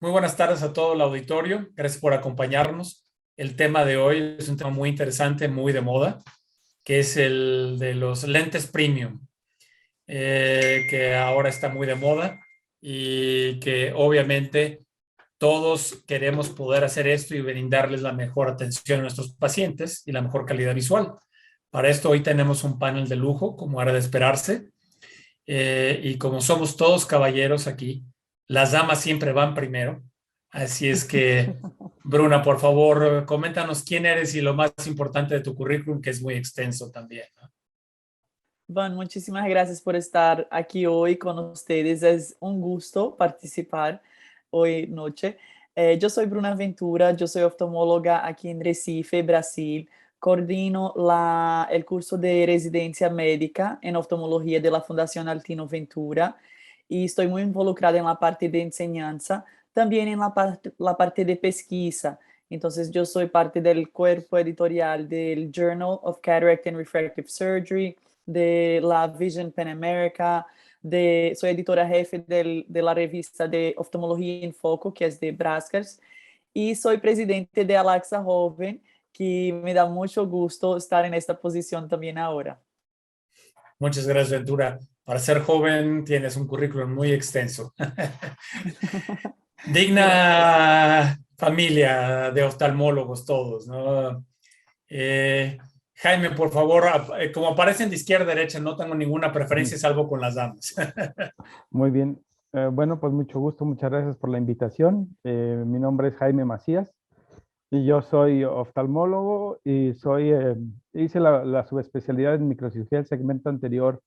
Muy buenas tardes a todo el auditorio. Gracias por acompañarnos. El tema de hoy es un tema muy interesante, muy de moda, que es el de los lentes premium, que ahora está muy de moda y que obviamente todos queremos poder hacer esto y brindarles la mejor atención a nuestros pacientes y la mejor calidad visual. Para esto hoy tenemos un panel de lujo, como era de esperarse, y como somos todos caballeros aquí, las damas siempre van primero. Así es que, Bruna, por favor, coméntanos quién eres y lo más importante de tu currículum, que es muy extenso también, ¿no? Van, muchísimas gracias por estar aquí hoy con ustedes. Es un gusto participar hoy noche. Yo soy Bruna Ventura, yo soy oftalmóloga aquí en Recife, Brasil. Coordino el curso de residencia médica en oftalmología de la Fundación Altino Ventura y estoy muy involucrada en la parte de enseñanza, también en la parte de pesquisa. Entonces, yo soy parte del cuerpo editorial del Journal of Cataract and Refractive Surgery, de la Vision Pan America, soy editora jefe de la revista de Oftalmología en Foco, que es de Brascars, y soy presidente de Alaxa Joven, que me da mucho gusto estar en esta posición también ahora. Muchas gracias, Ventura. Para ser joven tienes un currículum muy extenso. Gracias. Digna familia de oftalmólogos todos, ¿no? Jaime, por favor, como aparecen de izquierda a derecha, no tengo ninguna preferencia salvo con las damas. Muy bien. Bueno, pues mucho gusto, muchas gracias por la invitación. Mi nombre es Jaime Macías y yo soy oftalmólogo y hice la subespecialidad en microcirugía del segmento anterior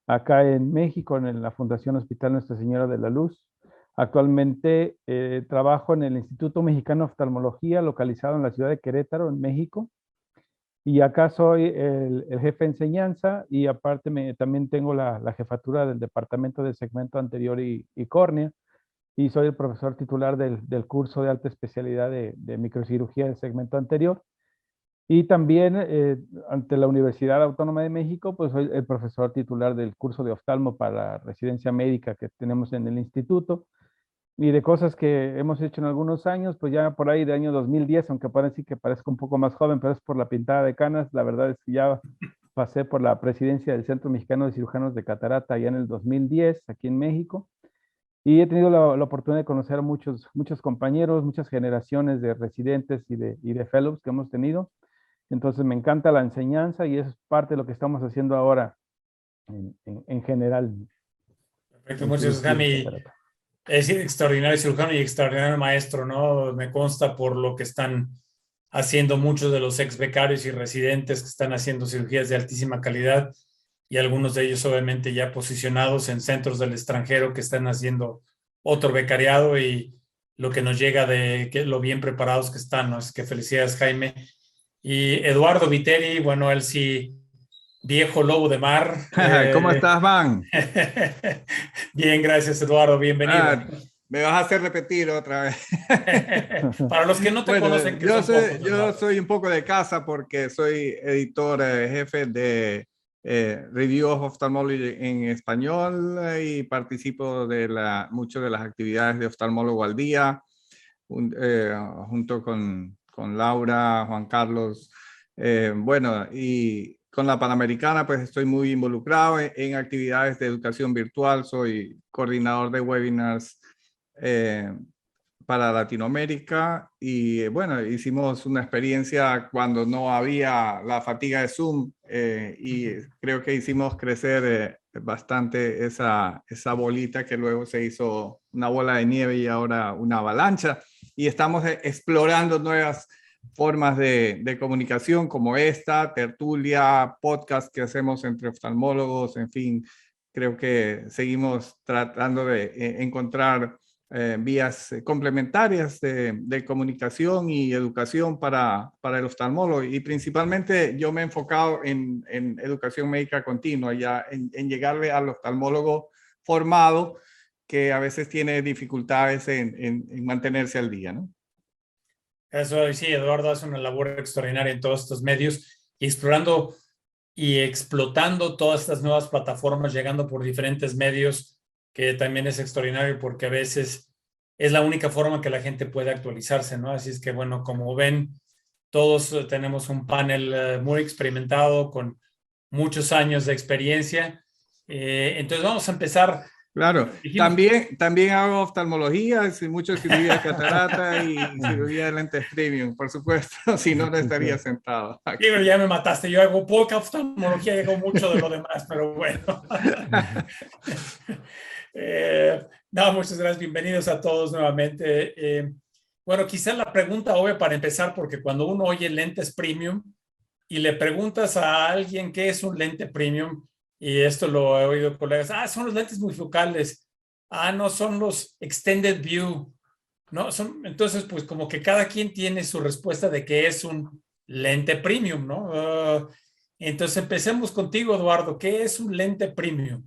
acá en México, en la Fundación Hospital Nuestra Señora de la Luz. Actualmente trabajo en el Instituto Mexicano de Oftalmología, localizado en la ciudad de Querétaro, en México. Y acá soy el jefe de enseñanza y aparte también tengo la jefatura del departamento de segmento anterior y córnea. Y soy el profesor titular del curso de alta especialidad de microcirugía del segmento anterior. Y también ante la Universidad Autónoma de México, pues soy el profesor titular del curso de oftalmo para la residencia médica que tenemos en el instituto. Y de cosas que hemos hecho en algunos años, pues ya por ahí de año 2010, aunque parece que parezca un poco más joven, pero es por la pintada de canas. La verdad es que ya pasé por la presidencia del Centro Mexicano de Cirujanos de Catarata ya en el 2010, aquí en México. Y he tenido la oportunidad de conocer a muchos compañeros, muchas generaciones de residentes y de fellows que hemos tenido. Entonces me encanta la enseñanza y es parte de lo que estamos haciendo ahora en general. Perfecto, muchas gracias, Jaime. Es extraordinario cirujano y extraordinario maestro, ¿no? Me consta por lo que están haciendo muchos de los ex becarios y residentes que están haciendo cirugías de altísima calidad y algunos de ellos obviamente ya posicionados en centros del extranjero que están haciendo otro becariado y lo que nos llega de lo bien preparados que están, ¿no? Es que felicidades, Jaime. Y Eduardo Viteri, bueno, él sí, viejo lobo de mar. ¿Cómo estás, Van? Bien, gracias, Eduardo, bienvenido. Me vas a hacer repetir otra vez. Para los que no te conocen, que son pocos. Yo soy un poco de casa porque soy editor jefe de Review of Ophthalmology en español y participo de muchas de las actividades de Oftalmólogo al Día, junto con Laura, Juan Carlos. Bueno, y con la Panamericana pues estoy muy involucrado en actividades de educación virtual. Soy coordinador de webinars para Latinoamérica y bueno, hicimos una experiencia cuando no había la fatiga de Zoom y creo que hicimos crecer bastante esa bolita que luego se hizo una bola de nieve y ahora una avalancha, y estamos explorando nuevas formas de comunicación como esta, tertulia, podcast que hacemos entre oftalmólogos, en fin, creo que seguimos tratando de encontrar vías complementarias de comunicación y educación para el oftalmólogo, y principalmente yo me he enfocado en educación médica continua, ya en llegarle al oftalmólogo formado que a veces tiene dificultades en mantenerse al día, ¿no? Eso sí, Eduardo hace una labor extraordinaria en todos estos medios y explorando y explotando todas estas nuevas plataformas, llegando por diferentes medios, que también es extraordinario porque a veces es la única forma que la gente puede actualizarse, ¿no? Así es que, bueno, como ven, todos tenemos un panel muy experimentado con muchos años de experiencia. Entonces vamos a empezar. Claro, Dijimos, también hago oftalmología, mucho cirugía de catarata y cirugía de lentes premium, por supuesto, si no, no estaría sentado aquí. digo, ya me mataste, yo hago poca oftalmología y hago mucho de lo demás, pero bueno. No, muchas gracias, bienvenidos a todos nuevamente. Bueno, quizás la pregunta obvia para empezar, porque cuando uno oye lentes premium y le preguntas a alguien qué es un lente premium, y esto lo he oído de colegas, son los lentes multifocales, no, son los extended view, ¿no? Entonces, pues como que cada quien tiene su respuesta de qué es un lente premium, ¿no? Entonces empecemos contigo, Eduardo, ¿qué es un lente premium?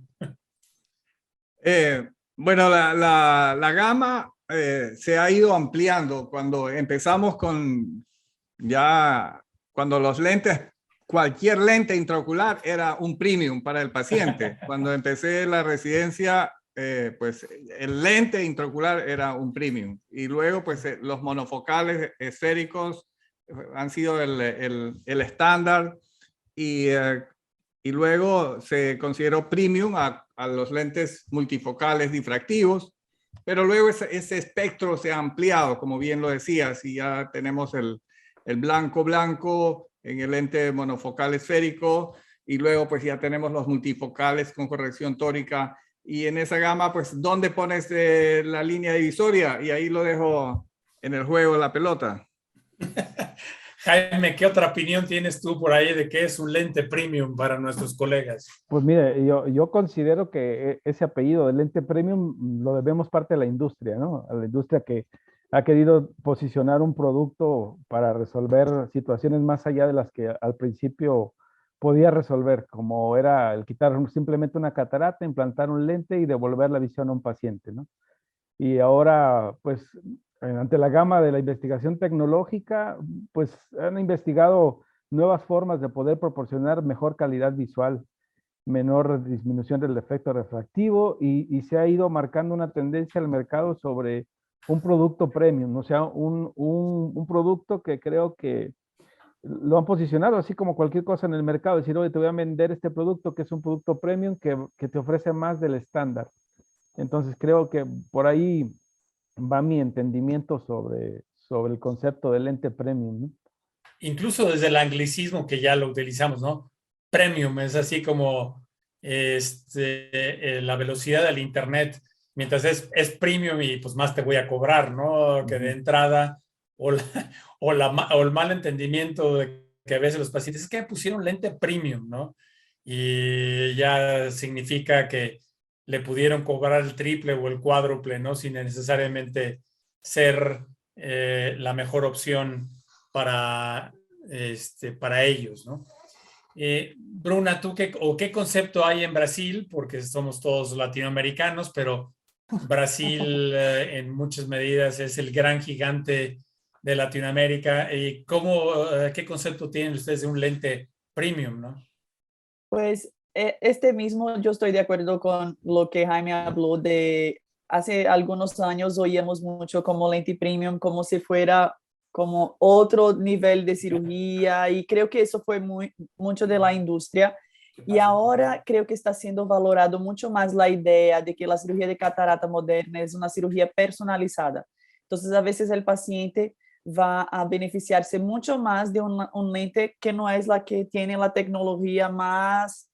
Bueno, la gama se ha ido ampliando. Cuando empezamos cuando los lentes, cualquier lente intraocular era un premium para el paciente. Cuando empecé la residencia, pues el lente intraocular era un premium. Y luego, pues los monofocales esféricos han sido el estándar. Y luego se consideró premium a los lentes multifocales difractivos, pero luego ese espectro se ha ampliado, como bien lo decías, y ya tenemos el blanco en el lente monofocal esférico, y luego pues ya tenemos los multifocales con corrección tórica, y en esa gama, pues, ¿dónde pones la línea divisoria? Y ahí lo dejo en el juego, la pelota. Jaime, ¿qué otra opinión tienes tú por ahí de qué es un lente premium para nuestros colegas? Pues mire, yo considero que ese apellido de lente premium lo debemos parte de la industria, ¿no? A la industria que ha querido posicionar un producto para resolver situaciones más allá de las que al principio podía resolver, como era el quitar simplemente una catarata, implantar un lente y devolver la visión a un paciente, ¿no? Y ahora, pues, ante la gama de la investigación tecnológica, pues han investigado nuevas formas de poder proporcionar mejor calidad visual, menor disminución del efecto refractivo y se ha ido marcando una tendencia al mercado sobre un producto premium, o sea, un producto que creo que lo han posicionado así como cualquier cosa en el mercado, decir, oye, te voy a vender este producto que es un producto premium que te ofrece más del estándar. Entonces creo que por ahí va mi entendimiento sobre el concepto de lente premium, ¿no? Incluso desde el anglicismo que ya lo utilizamos, ¿no? Premium es así como la velocidad del internet, mientras es premium y pues más te voy a cobrar, ¿no? Que de entrada, o, la, o el mal entendimiento de que a veces los pacientes es que me pusieron lente premium, ¿no? Y ya significa que le pudieron cobrar el triple o el cuádruple, ¿no? Sin necesariamente ser la mejor opción para, para ellos, ¿no? Bruna, ¿tú qué concepto hay en Brasil? Porque somos todos latinoamericanos, pero Brasil en muchas medidas es el gran gigante de Latinoamérica. ¿Qué concepto tienen ustedes de un lente premium, no? Pues este mismo, yo estoy de acuerdo con lo que Jaime habló de hace algunos años oíamos mucho como lente premium, como si fuera como otro nivel de cirugía y creo que eso fue mucho de la industria y ahora creo que está siendo valorado mucho más la idea de que la cirugía de catarata moderna es una cirugía personalizada. Entonces a veces el paciente va a beneficiarse mucho más de un lente que no es la que tiene la tecnología más,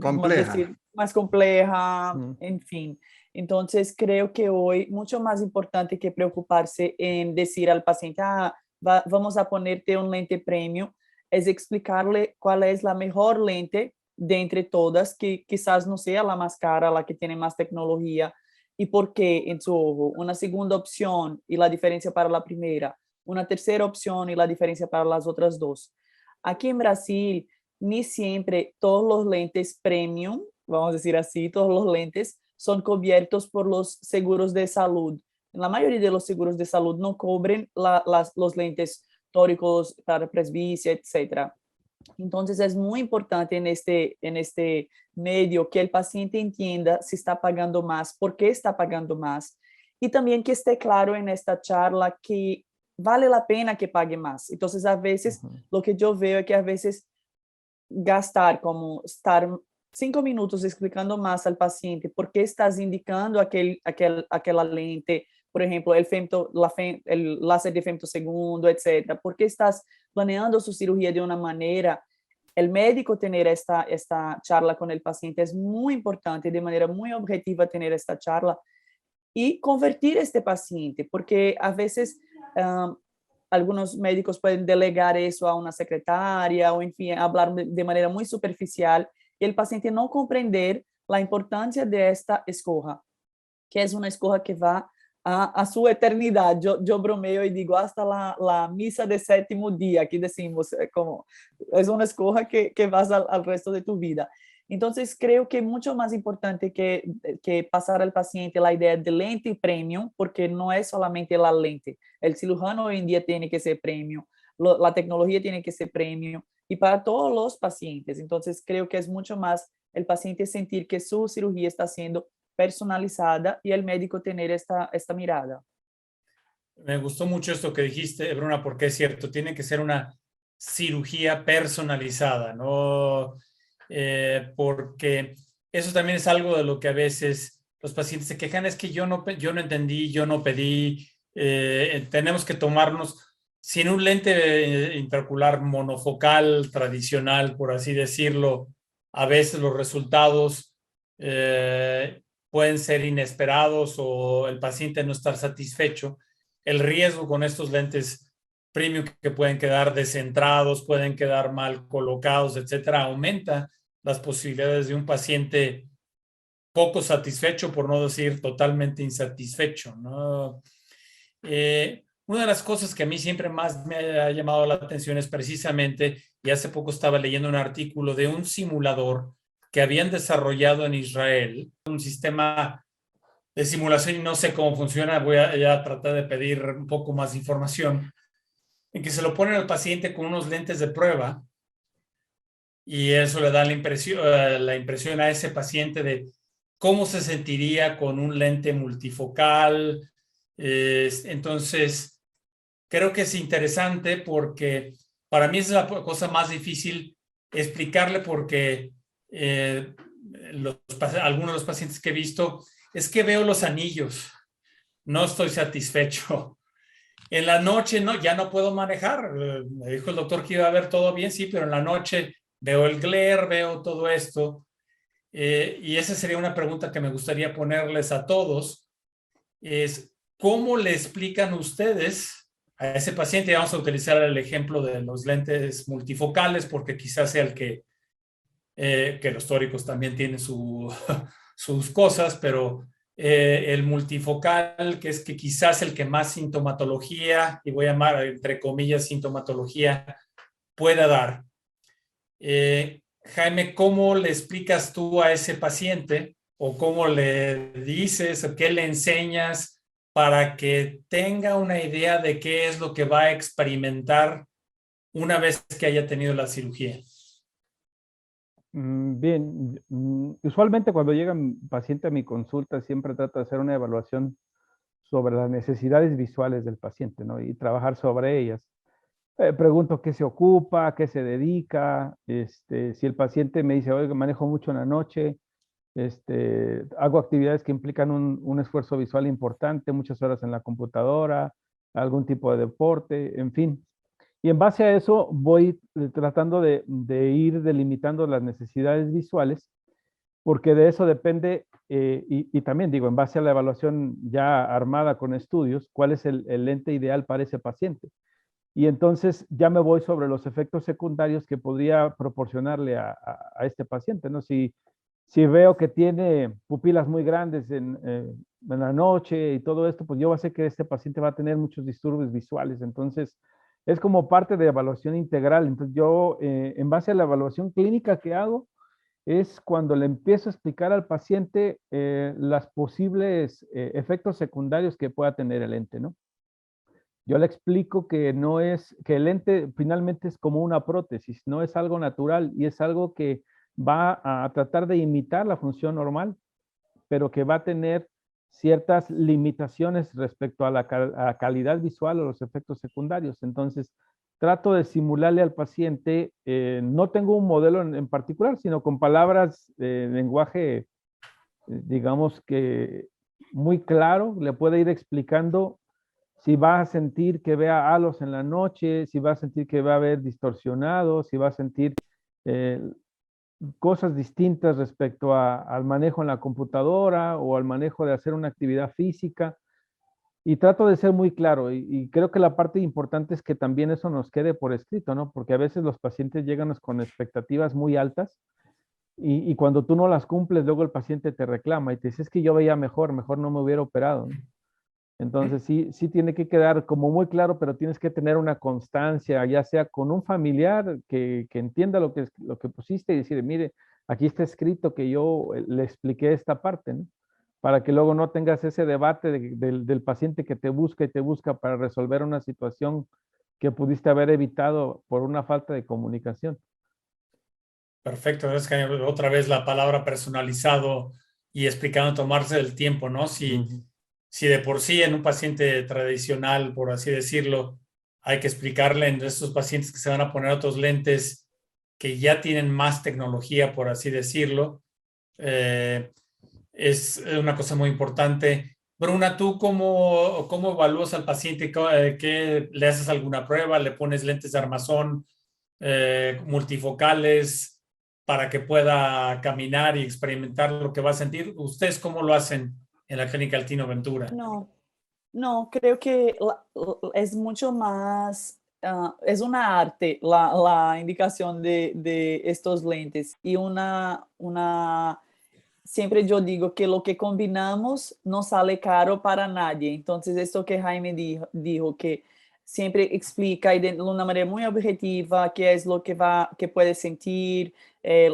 compleja. decir, más compleja, en fin. Entonces, creo que hoy mucho más importante que preocuparse en decir al paciente, vamos a ponerte un lente premium, es explicarle cuál es la mejor lente de entre todas, que quizás no sea la más cara, la que tiene más tecnología, y por qué en su ojo, una segunda opción y la diferencia para la primera, una tercera opción y la diferencia para las otras dos. Aquí en Brasil, ni siempre todos los lentes premium, vamos a decir así, todos los lentes son cubiertos por los seguros de salud. La mayoría de los seguros de salud no cubren los lentes tóricos para presbicia, etc. Entonces es muy importante en este medio que el paciente entienda si está pagando más, por qué está pagando más, y también que esté claro en esta charla que vale la pena que pague más. Entonces, a veces, lo que yo veo es que a veces gastar, como estar 5 minutos explicando más al paciente por qué estás indicando aquela lente, por ejemplo, el láser de femtosegundo, etcétera, por qué estás planeando su cirugía de una manera. El médico tener esta charla con el paciente es muy importante, de manera muy objetiva tener esta charla y convertir este paciente, porque a veces algunos médicos pueden delegar eso a una secretaria o, en fin, hablar de manera muy superficial y el paciente no comprender la importancia de esta escoja, que es una escoja que va a su eternidad. Yo bromeo y digo hasta la misa de séptimo día, aquí decimos, como es una escoja que vas al resto de tu vida. Entonces, creo que es mucho más importante que pasar al paciente la idea de lente premium, porque no es solamente la lente. El cirujano hoy en día tiene que ser premium, la tecnología tiene que ser premium, y para todos los pacientes. Entonces, creo que es mucho más el paciente sentir que su cirugía está siendo personalizada y el médico tener esta mirada. Me gustó mucho esto que dijiste, Bruna, porque es cierto, tiene que ser una cirugía personalizada, ¿no? Porque eso también es algo de lo que a veces los pacientes se quejan, es que yo no entendí, yo no pedí, tenemos que tomarnos, sin un lente intraocular monofocal tradicional, por así decirlo, a veces los resultados pueden ser inesperados o el paciente no estar satisfecho. El riesgo con estos lentes premium que pueden quedar descentrados, pueden quedar mal colocados, etcétera, aumenta las posibilidades de un paciente poco satisfecho, por no decir totalmente insatisfecho, ¿no? Una de las cosas que a mí siempre más me ha llamado la atención es precisamente, y hace poco estaba leyendo un artículo de un simulador que habían desarrollado en Israel, un sistema de simulación y no sé cómo funciona, voy a ya tratar de pedir un poco más de información, en que se lo ponen al paciente con unos lentes de prueba y eso le da la impresión a ese paciente de cómo se sentiría con un lente multifocal. Entonces, creo que es interesante porque para mí es la cosa más difícil explicarle porque algunos de los pacientes que he visto es que veo los anillos, no estoy satisfecho. En la noche no, ya no puedo manejar. Me dijo el doctor que iba a ver todo bien, sí, pero en la noche veo el glare, veo todo esto. Y esa sería una pregunta que me gustaría ponerles a todos. Es, ¿cómo le explican ustedes a ese paciente? Vamos a utilizar el ejemplo de los lentes multifocales porque quizás sea el que los tóricos también tienen sus cosas, pero el multifocal, que es que quizás el que más sintomatología, y voy a llamar entre comillas sintomatología, pueda dar. Jaime, ¿cómo le explicas tú a ese paciente o cómo le dices o qué le enseñas para que tenga una idea de qué es lo que va a experimentar una vez que haya tenido la cirugía? Bien, usualmente cuando llega un paciente a mi consulta siempre trato de hacer una evaluación sobre las necesidades visuales del paciente, ¿no? Y trabajar sobre ellas. Pregunto qué se ocupa, a qué se dedica, si el paciente me dice, oiga, manejo mucho en la noche, hago actividades que implican un esfuerzo visual importante, muchas horas en la computadora, algún tipo de deporte, en fin. Y en base a eso voy tratando de ir delimitando las necesidades visuales, porque de eso depende, y también digo, en base a la evaluación ya armada con estudios, cuál es el lente ideal para ese paciente. Y entonces ya me voy sobre los efectos secundarios que podría proporcionarle a este paciente, ¿no? Si veo que tiene pupilas muy grandes en la noche y todo esto, pues yo sé que este paciente va a tener muchos disturbios visuales. Entonces, es como parte de evaluación integral. Entonces, yo, en base a la evaluación clínica que hago, es cuando le empiezo a explicar al paciente las posibles efectos secundarios que pueda tener el ente, ¿no? yo le explico que no es, que el lente finalmente es como una prótesis, no es algo natural y es algo que va a tratar de imitar la función normal, pero que va a tener ciertas limitaciones respecto a la calidad visual o los efectos secundarios. Entonces, trato de simularle al paciente, no tengo un modelo en particular, sino con palabras, lenguaje, digamos que muy claro, le puede ir explicando si va a sentir que vea halos en la noche, si va a sentir que va a ver distorsionado, si va a sentir eh, cosas distintas respecto al manejo en la computadora o al manejo de hacer una actividad física. Y trato de ser muy claro y creo que la parte importante es que también eso nos quede por escrito, ¿no? Porque a veces los pacientes llegan con expectativas muy altas y cuando tú no las cumples, luego el paciente te reclama y te dice, es que yo veía mejor, mejor no me hubiera operado, ¿no? Entonces sí tiene que quedar como muy claro, pero tienes que tener una constancia, ya sea con un familiar que entienda lo que pusiste y decir, mire, aquí está escrito que yo le expliqué esta parte, ¿no? Para que luego no tengas ese debate del paciente que te busca y te busca para resolver una situación que pudiste haber evitado por una falta de comunicación. Perfecto, es que otra vez la palabra personalizado y explicando tomarse el tiempo, ¿no? Si de por sí en un paciente tradicional, por así decirlo, hay que explicarle en estos pacientes que se van a poner otros lentes que ya tienen más tecnología, por así decirlo, es una cosa muy importante. Bruna, ¿tú cómo evalúas al paciente? ¿Qué, le haces alguna prueba? ¿Le pones lentes de armazón multifocales para que pueda caminar y experimentar lo que va a sentir? ¿Ustedes cómo lo hacen en la clínica Altino Ventura? No, no, creo que es mucho más, es una arte la indicación de estos lentes y siempre yo digo que lo que combinamos no sale caro para nadie. Entonces, esto que Jaime dijo que siempre explica y de una manera muy objetiva qué es lo que puede sentir,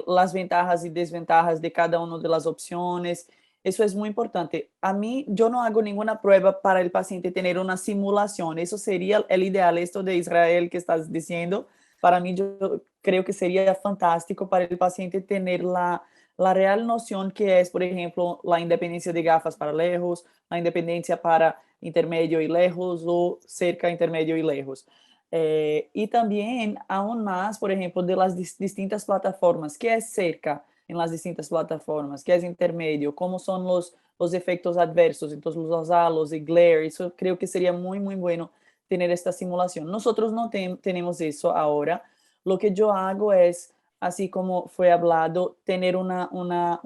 las ventajas y desventajas de cada una de las opciones. Eso es muy importante. A mí, yo no hago ninguna prueba para el paciente tener una simulación. Eso sería el ideal, esto de Israel que estás diciendo. Para mí, yo creo que sería fantástico para el paciente tener la real noción que es, por ejemplo, la independencia de gafas para lejos, la independencia para intermedio y lejos o cerca, intermedio y lejos. Y también, aún más, por ejemplo, de las distintas plataformas, ¿qué es cerca en las distintas plataformas? ¿Qué es intermedio? ¿Cómo son los efectos adversos? Entonces, los halos y glare, eso creo que sería muy, muy bueno tener esta simulación. Nosotros no tenemos eso ahora. Lo que yo hago es, así como fue hablado, tener una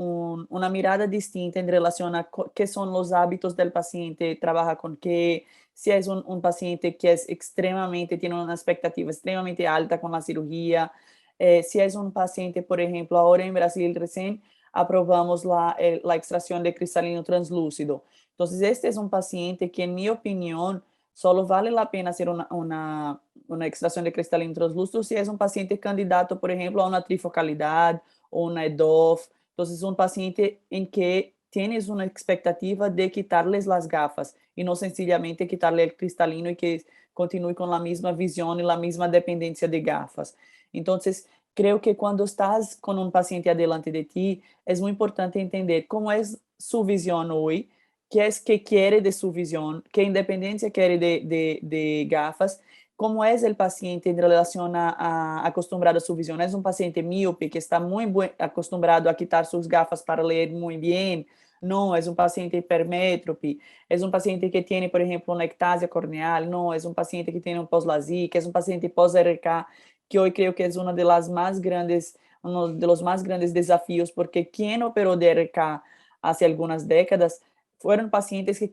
mirada distinta en relación a qué son los hábitos del paciente, trabaja con qué, si es un paciente que es extremadamente, tiene una expectativa extremadamente alta con la cirugía, si es un paciente, por ejemplo, ahora en Brasil recién aprobamos la extracción de cristalino translúcido. Entonces, este es un paciente que, en mi opinión, solo vale la pena hacer una extracción de cristalino translúcido si es un paciente candidato, por ejemplo, a una trifocalidad o una EDOF. Entonces, un paciente en que tienes una expectativa de quitarles las gafas y no sencillamente quitarle el cristalino y que continúe con la misma visión y la misma dependencia de gafas. Entonces, creo que cuando estás con un paciente adelante de ti, es muy importante entender cómo es su visión hoy, qué es que quiere de su visión, qué independencia quiere de gafas, cómo es el paciente en relación a acostumbrado a su visión. Es un paciente míope que está muy acostumbrado a quitar sus gafas para leer muy bien. No, es un paciente hipermétrope, es un paciente que tiene, por ejemplo, una ectasia corneal, no, es un paciente que tiene un post-LASIK, es un paciente post-RK, que hoy creo que es uno de los más grandes desafíos, porque quien operó de RK hace algunas décadas fueron pacientes que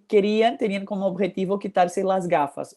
tenían como objetivo quitarse las gafas.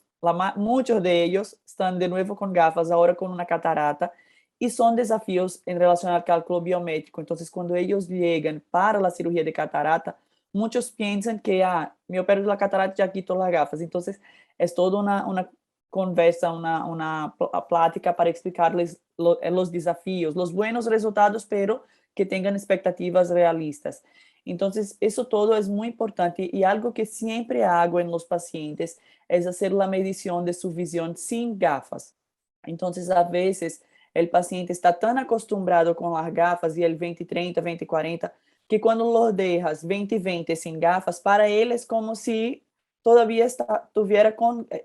Muchos de ellos están de nuevo con gafas, ahora con una catarata, y son desafíos en relación al cálculo biométrico. Entonces, cuando ellos llegan para la cirugía de catarata, muchos piensan que, me opero la catarata, ya quito las gafas. Entonces, es toda una conversa, una plática para explicarles los desafíos, los buenos resultados, pero que tengan expectativas realistas. Entonces, eso todo es muy importante y algo que siempre hago en los pacientes es hacer la medición de su visión sin gafas. Entonces, a veces el paciente está tan acostumbrado con las gafas y el 20/30, 20/40, que cuando lo dejas 20/20 sin gafas, para él es como si todavía tuviera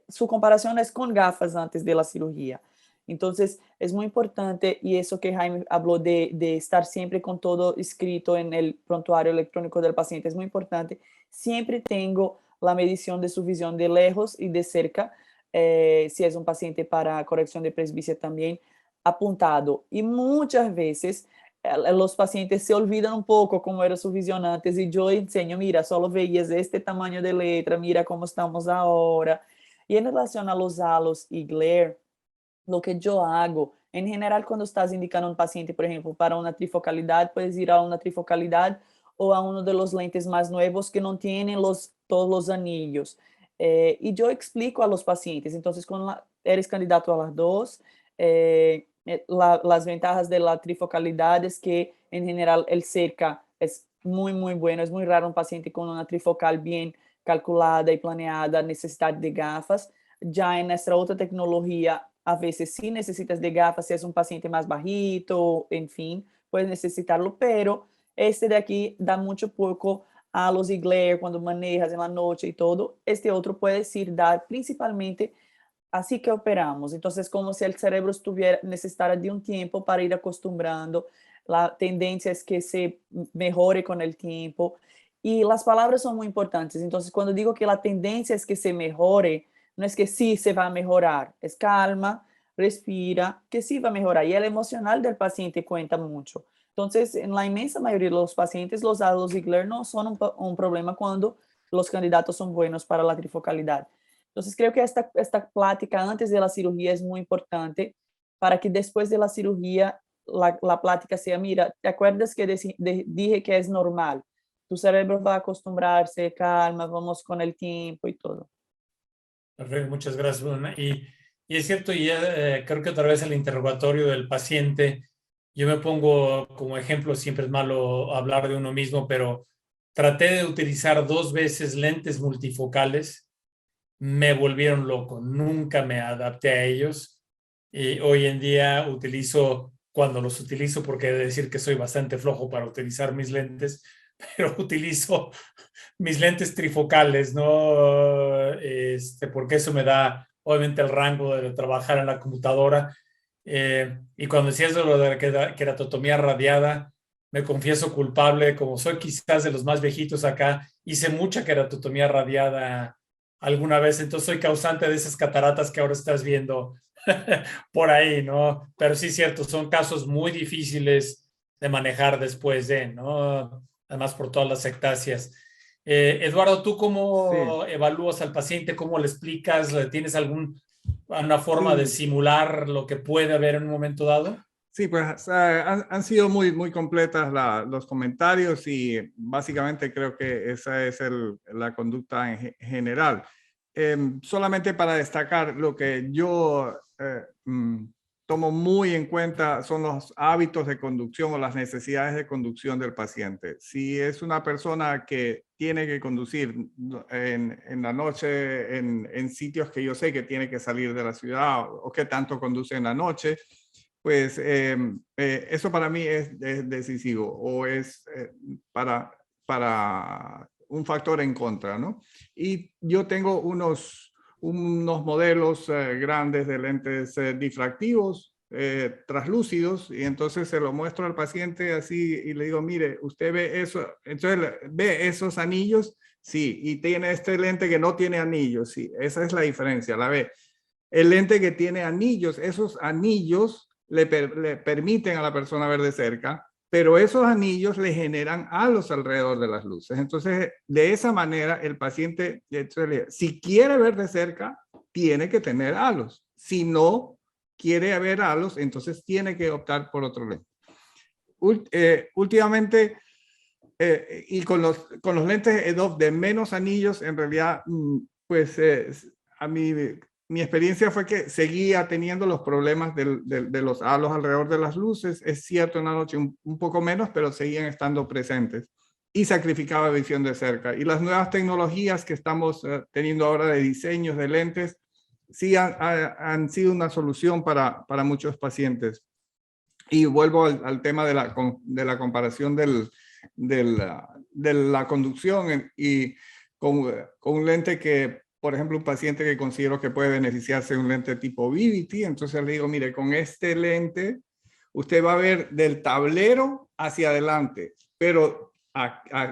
su comparación es con gafas antes de la cirugía. Entonces, es muy importante, y eso que Jaime habló de estar siempre con todo escrito en el prontuario electrónico del paciente, es muy importante. Siempre tengo la medición de su visión de lejos y de cerca, si es un paciente para corrección de presbicia también, apuntado. Y muchas veces los pacientes se olvidan un poco cómo era su visión antes y yo enseño, mira, solo veías este tamaño de letra, mira cómo estamos ahora. Y en relación a los halos y glare, lo que yo hago, en general, cuando estás indicando a un paciente, por ejemplo, para una trifocalidad, puedes ir a una trifocalidad o a uno de los lentes más nuevos que no tienen todos los anillos. Y yo explico a los pacientes, entonces, cuando eres candidato a las dos, las ventajas de la trifocalidad es que, en general, el cerca es muy, muy bueno. Es muy raro un paciente con una trifocal bien calculada y planeada necesidad de gafas. Ya en nuestra otra tecnología, a veces sí necesitas de gafas si es un paciente más bajito, en fin, puedes necesitarlo, pero este de aquí da mucho poco a los y glare cuando manejas en la noche y todo. Este otro puede ir dar principalmente así que operamos. Entonces, como si el cerebro necesitara de un tiempo para ir acostumbrando. La tendencia es que se mejore con el tiempo. Y las palabras son muy importantes. Entonces, cuando digo que la tendencia es que se mejore, no es que sí se va a mejorar, es calma, respira, que sí va a mejorar. Y el emocional del paciente cuenta mucho. Entonces, en la inmensa mayoría de los pacientes, los halos y glare no son un problema cuando los candidatos son buenos para la trifocalidad. Entonces, creo que esta plática antes de la cirugía es muy importante para que después de la cirugía la plática sea, mira, ¿te acuerdas que dije que es normal? Tu cerebro va a acostumbrarse, calma, vamos con el tiempo y todo. Perfecto, muchas gracias, Bruna. Y es cierto, y creo que otra vez el interrogatorio del paciente, yo me pongo como ejemplo, siempre es malo hablar de uno mismo, pero traté de utilizar 2 veces lentes multifocales, me volvieron loco, nunca me adapté a ellos. Y hoy en día cuando los utilizo, porque he de decir que soy bastante flojo para utilizar mis lentes, pero utilizo mis lentes trifocales, ¿no? Porque eso me da, obviamente, el rango de trabajar en la computadora. Y cuando decías lo de la queratotomía radiada, me confieso culpable, como soy quizás de los más viejitos acá, hice mucha queratotomía radiada alguna vez, entonces soy causante de esas cataratas que ahora estás viendo por ahí, ¿no? Pero sí es cierto, son casos muy difíciles de manejar después de, ¿no? Además por todas las ectasias. Eduardo, ¿tú Sí, cómo evalúas al paciente? ¿Cómo le explicas? ¿Tienes alguna forma de sí, simular lo que puede haber en un momento dado? sí, pues han sido muy, muy completas los comentarios y básicamente creo que esa es la conducta en general. Solamente para destacar lo que yo tomo muy en cuenta son los hábitos de conducción o las necesidades de conducción del paciente. Si es una persona que tiene que conducir en la noche en sitios que yo sé que tiene que salir de la ciudad o que tanto conduce en la noche, pues eso para mí es decisivo o es para un factor en contra, ¿no? Y yo tengo unos modelos grandes de lentes difractivos, translúcidos, y entonces se lo muestro al paciente así y le digo, mire, usted ve eso, entonces ve esos anillos, sí, y tiene este lente que no tiene anillos, sí, esa es la diferencia, la ve. El lente que tiene anillos, esos anillos le permiten a la persona ver de cerca, pero esos anillos le generan halos alrededor de las luces. Entonces, de esa manera, el paciente, si quiere ver de cerca, tiene que tener halos. Si no quiere ver halos, entonces tiene que optar por otro lente. Últimamente, y con los lentes EDOF de menos anillos, en realidad, pues a mí mi experiencia fue que seguía teniendo los problemas de los halos alrededor de las luces. Es cierto, en la noche un poco menos, pero seguían estando presentes. y sacrificaba visión de cerca. Y las nuevas tecnologías que estamos teniendo ahora de diseños de lentes sí han sido una solución para muchos pacientes. Y vuelvo al tema de la comparación de la conducción y con un lente que, por ejemplo, un paciente que considero que puede beneficiarse de un lente tipo Vivity, entonces le digo, mire, con este lente usted va a ver del tablero hacia adelante, pero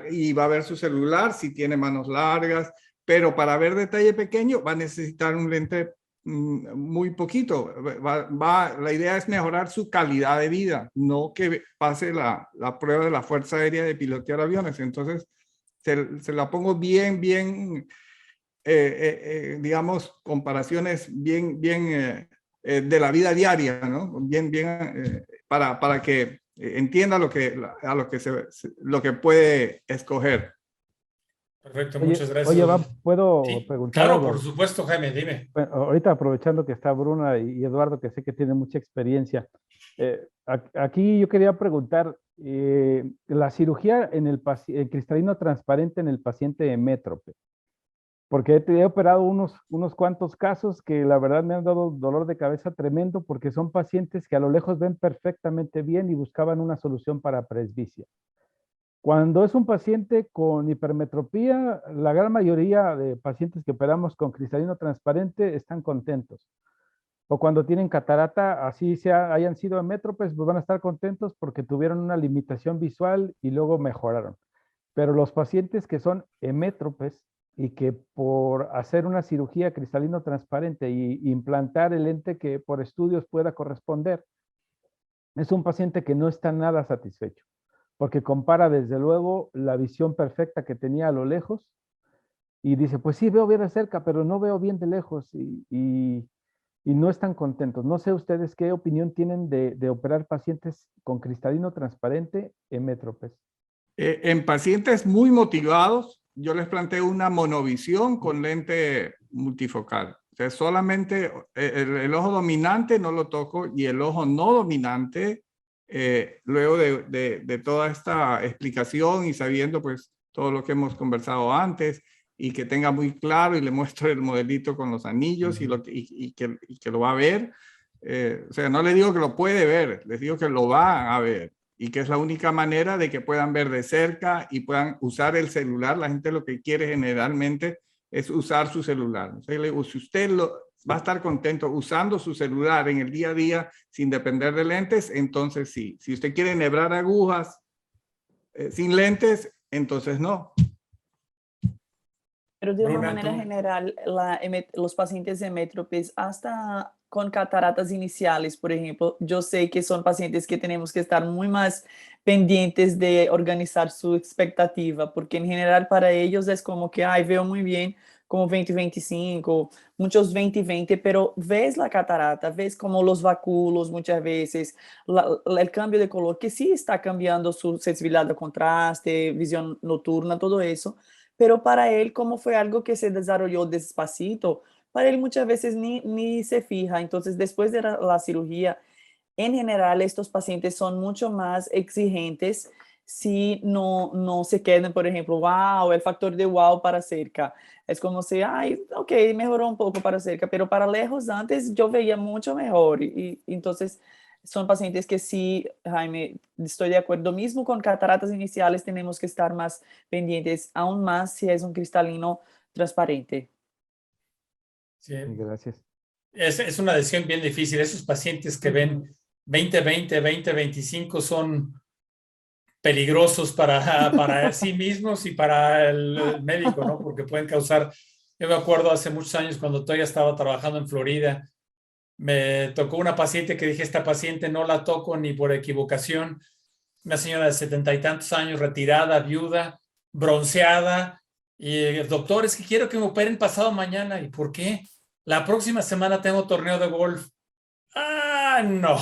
y va a ver su celular si tiene manos largas, pero para ver detalle pequeño va a necesitar un lente muy poquito. La idea es mejorar su calidad de vida, no que pase la prueba de la Fuerza Aérea de pilotear aviones. Entonces, se la pongo bien, digamos, comparaciones bien de la vida diaria, ¿no? Bien, para que entienda lo que puede escoger. Perfecto, Oye, muchas gracias. oye, ¿puedo Sí, preguntar claro, algo? por supuesto, Jaime, dime. Bueno, ahorita aprovechando que está Bruna y Eduardo, que sé que tienen mucha experiencia, aquí yo quería preguntar, la cirugía en el cristalino transparente en el paciente métrope, porque he operado unos cuantos casos que la verdad me han dado dolor de cabeza tremendo porque son pacientes que a lo lejos ven perfectamente bien y buscaban una solución para presbicia. Cuando es un paciente con hipermetropía, la gran mayoría de pacientes que operamos con cristalino transparente están contentos. O cuando tienen catarata, así hayan sido emétropes, pues van a estar contentos porque tuvieron una limitación visual y luego mejoraron. Pero los pacientes que son emétropes y que por hacer una cirugía cristalino transparente y implantar el lente que por estudios pueda corresponder, es un paciente que no está nada satisfecho, porque compara desde luego la visión perfecta que tenía a lo lejos y dice, pues sí, veo bien de cerca, pero no veo bien de lejos y no están contentos. No sé ustedes qué opinión tienen de operar pacientes con cristalino transparente en métropes. En pacientes muy motivados, yo les planteo una monovisión con lente multifocal. O sea, solamente el ojo dominante no lo toco y el ojo no dominante, luego de toda esta explicación y sabiendo pues todo lo que hemos conversado antes y que tenga muy claro y le muestro el modelito con los anillos y que lo va a ver. O sea, no le digo que lo puede ver, les digo que lo va a ver. Y que es la única manera de que puedan ver de cerca y puedan usar el celular. La gente lo que quiere generalmente es usar su celular. O sea, si usted va a estar contento usando su celular en el día a día sin depender de lentes, entonces sí. Si usted quiere enhebrar agujas sin lentes, entonces no. Pero de una Bruna, manera tú. general, los pacientes emétropes, hasta con cataratas iniciales, por ejemplo, yo sé que son pacientes que tenemos que estar muy más pendientes de organizar su expectativa, porque en general para ellos es como que, ay, veo muy bien, como 20/25, muchos 20/20, pero ves la catarata, ves como los vacúolos muchas veces, el cambio de color, que sí está cambiando su sensibilidad de contraste, visión nocturna, todo eso. Pero para él, como fue algo que se desarrolló despacito, para él muchas veces ni se fija. Entonces, después de la cirugía, en general, estos pacientes son mucho más exigentes si no se quedan, por ejemplo, wow, el factor de wow para cerca. Es como si, ay, ok, mejoró un poco para cerca, pero para lejos antes yo veía mucho mejor. Y entonces son pacientes que sí, Jaime, estoy de acuerdo. Mismo con cataratas iniciales tenemos que estar más pendientes, aún más si es un cristalino transparente. Sí. Gracias. Es una decisión bien difícil. Esos pacientes que ven 20/20, 20/25 son peligrosos para sí mismos y para el médico, ¿no? Porque pueden causar... Yo me acuerdo hace muchos años cuando todavía estaba trabajando en Florida, me tocó una paciente que dije, esta paciente no la toco ni por equivocación. Una señora de 70 y tantos años, retirada, viuda, bronceada. Y doctor, es que quiero que me operen pasado mañana. ¿Y por qué? La próxima semana tengo torneo de golf. Ah, no.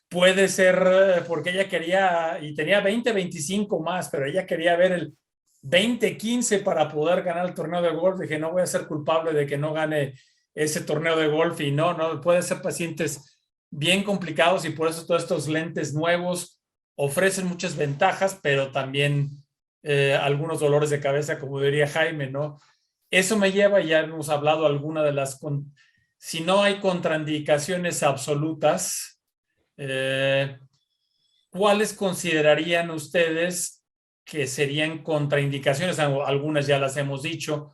Puede ser porque ella quería, y tenía 20/25 más, pero ella quería ver el 20/15 para poder ganar el torneo de golf. Dije, no voy a ser culpable de que no gane ese torneo de golf. Y no, puede ser pacientes bien complicados y por eso todos estos lentes nuevos ofrecen muchas ventajas, pero también algunos dolores de cabeza, como diría Jaime, ¿no? Eso me lleva, ya hemos hablado alguna de las, si no hay contraindicaciones absolutas, ¿cuáles considerarían ustedes que serían contraindicaciones? Algunas ya las hemos dicho,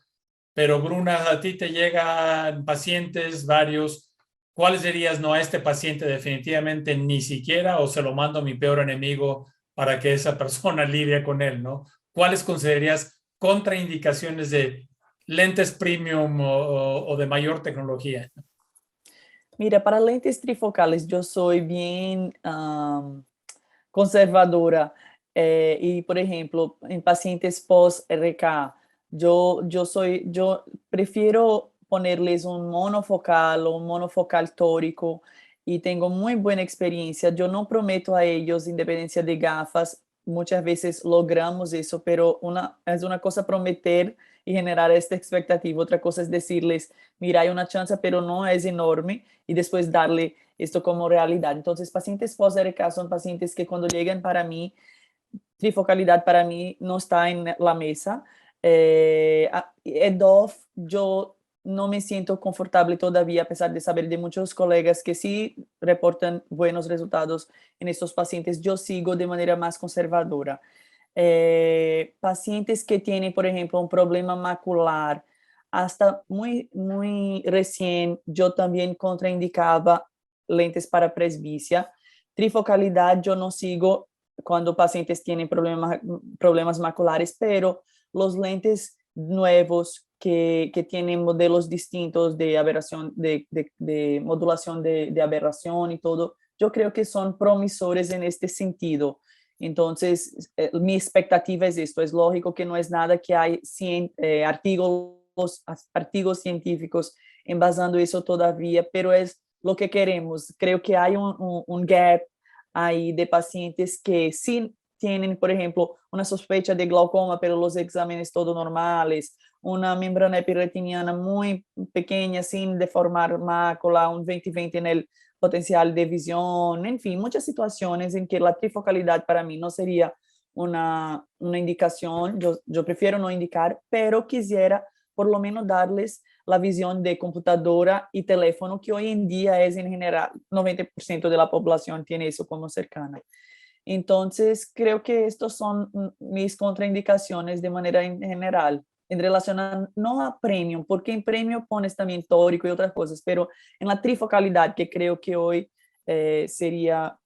pero Bruna, a ti te llegan pacientes varios. ¿Cuáles dirías, no, a este paciente definitivamente ni siquiera, o se lo mando a mi peor enemigo para que esa persona lidie con él, ¿no? ¿Cuáles considerarías contraindicaciones de lentes premium o de mayor tecnología? Mira, para lentes trifocales yo soy bien conservadora y, por ejemplo, en pacientes post-RK, yo prefiero ponerles un monofocal o un monofocal tórico y tengo muy buena experiencia. Yo no prometo a ellos independencia de gafas, muchas veces logramos eso, pero es una cosa prometer y generar esta expectativa, otra cosa es decirles, mira, hay una chance, pero no es enorme, y después darle esto como realidad. Entonces, pacientes post-RK son pacientes que cuando llegan para mí, trifocalidad para mí no está en la mesa. EDOF, yo no me siento confortable todavía, a pesar de saber de muchos colegas que sí reportan buenos resultados en estos pacientes. Yo sigo de manera más conservadora. Pacientes que tienen, por ejemplo, un problema macular, hasta muy recién, yo también contraindicaba lentes para presbicia. Trifocalidad, yo no sigo cuando pacientes tienen problemas maculares, pero los lentes nuevos que tienen modelos distintos de aberración, de modulación de aberración y todo, yo creo que son promisores en este sentido. Entonces, mi expectativa es esto. Es lógico que no es nada que hay artículos científicos embasando eso todavía, pero es lo que queremos. Creo que hay un gap ahí de pacientes que sí tienen, por ejemplo, una sospecha de glaucoma, pero los exámenes todos normales, una membrana epirretiniana muy pequeña sin deformar mácula, un 20/20 en el potencial de visión, en fin, muchas situaciones en que la trifocalidad para mí no sería una indicación, yo prefiero no indicar, pero quisiera por lo menos darles la visión de computadora y teléfono, que hoy en día es en general, 90% de la población tiene eso como cercana. Entonces, creo que estos son mis contraindicaciones de manera en general, en relación a, no a premium, porque en premium pones también tórico y otras cosas, pero en la trifocalidad, que creo que hoy sería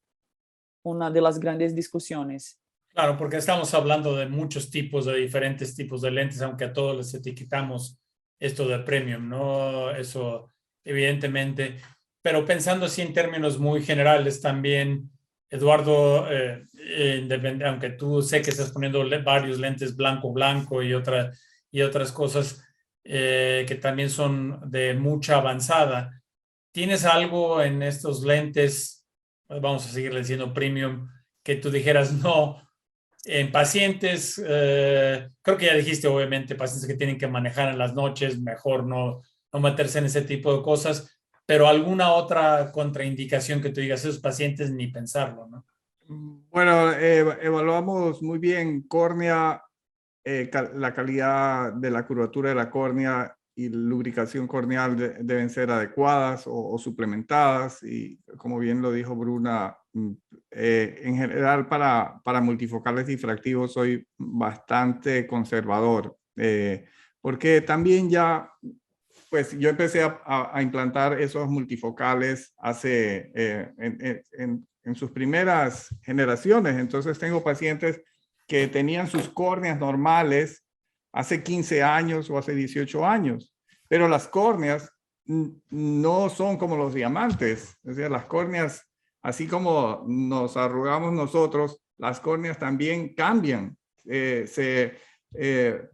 una de las grandes discusiones. Claro, porque estamos hablando de muchos tipos, de diferentes tipos de lentes, aunque a todos les etiquetamos esto de premium, ¿no? Eso, evidentemente. Pero pensando así en términos muy generales también, Eduardo, aunque tú sé que estás poniendo varios lentes blanco y otras cosas que también son de mucha avanzada, ¿tienes algo en estos lentes, vamos a seguir diciendo premium, que tú dijeras no? En pacientes, creo que ya dijiste, obviamente, pacientes que tienen que manejar en las noches, mejor no meterse en ese tipo de cosas, pero alguna otra contraindicación que tú digas, esos pacientes ni pensarlo, ¿no? Bueno, evaluamos muy bien córnea, la calidad de la curvatura de la córnea y lubricación corneal deben ser adecuadas o suplementadas, y como bien lo dijo Bruna, en general para multifocales difractivos soy bastante conservador, porque también ya, pues yo empecé a implantar esos multifocales hace, en sus primeras generaciones. Entonces tengo pacientes que tenían sus córneas normales hace 15 años o hace 18 años, pero las córneas no son como los diamantes. O sea, las córneas, así como nos arrugamos nosotros, las córneas también cambian,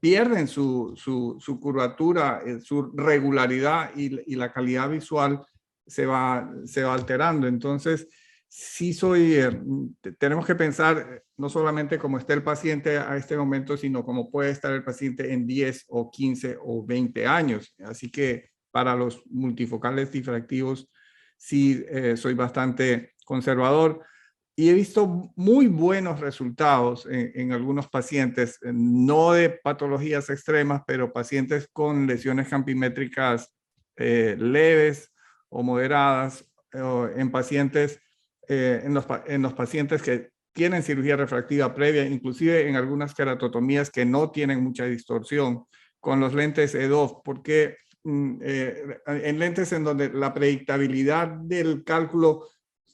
pierden su curvatura, su regularidad, y la calidad visual se va alterando. Entonces, sí tenemos que pensar no solamente cómo está el paciente a este momento, sino cómo puede estar el paciente en 10 o 15 o 20 años. Así que para los multifocales difractivos sí soy bastante conservador. y he visto muy buenos resultados en algunos pacientes, no de patologías extremas, pero pacientes con lesiones campimétricas leves o moderadas, en pacientes, en los pacientes que tienen cirugía refractiva previa, inclusive en algunas queratotomías que no tienen mucha distorsión con los lentes EDOF, porque en lentes en donde la predictabilidad del cálculo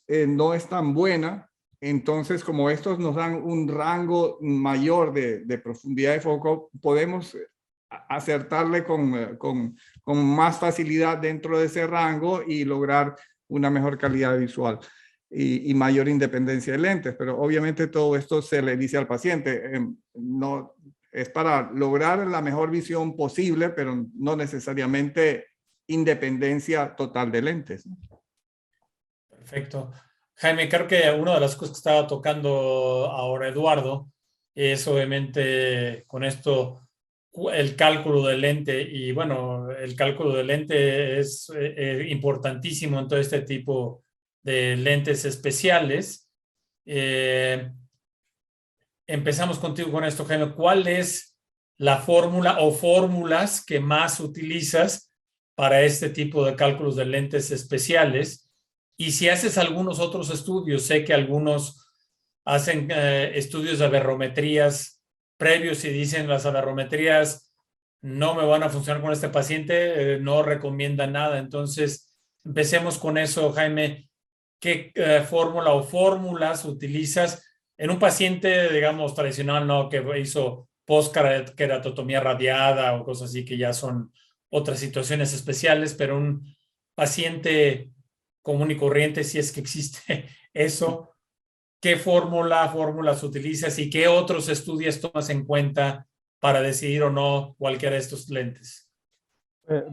no es tan buena, entonces como estos nos dan un rango mayor de profundidad de foco, podemos acertarle con más facilidad dentro de ese rango y lograr una mejor calidad visual y mayor independencia de lentes. Pero obviamente todo esto se le dice al paciente, no, es para lograr la mejor visión posible, pero no necesariamente independencia total de lentes. Perfecto. Jaime, creo que una de las cosas que estaba tocando ahora Eduardo es obviamente con esto el cálculo del lente, y bueno, el cálculo del lente es importantísimo en todo este tipo de lentes especiales. Empezamos contigo con esto, Jaime. ¿Cuál es la fórmula o fórmulas que más utilizas para este tipo de cálculos de lentes especiales? Y si haces algunos otros estudios, sé que algunos hacen estudios de aberrometrías previos y dicen las aberrometrías no me van a funcionar con este paciente, no recomiendan nada. Entonces, empecemos con eso, Jaime. ¿Qué fórmula o fórmulas utilizas en un paciente, digamos, tradicional, no, que hizo post-queratotomía radiada o cosas así, que ya son otras situaciones especiales, pero un paciente común y corriente, si es que existe eso, ¿qué fórmulas utilizas y qué otros estudios tomas en cuenta para decidir o no cualquiera de estos lentes?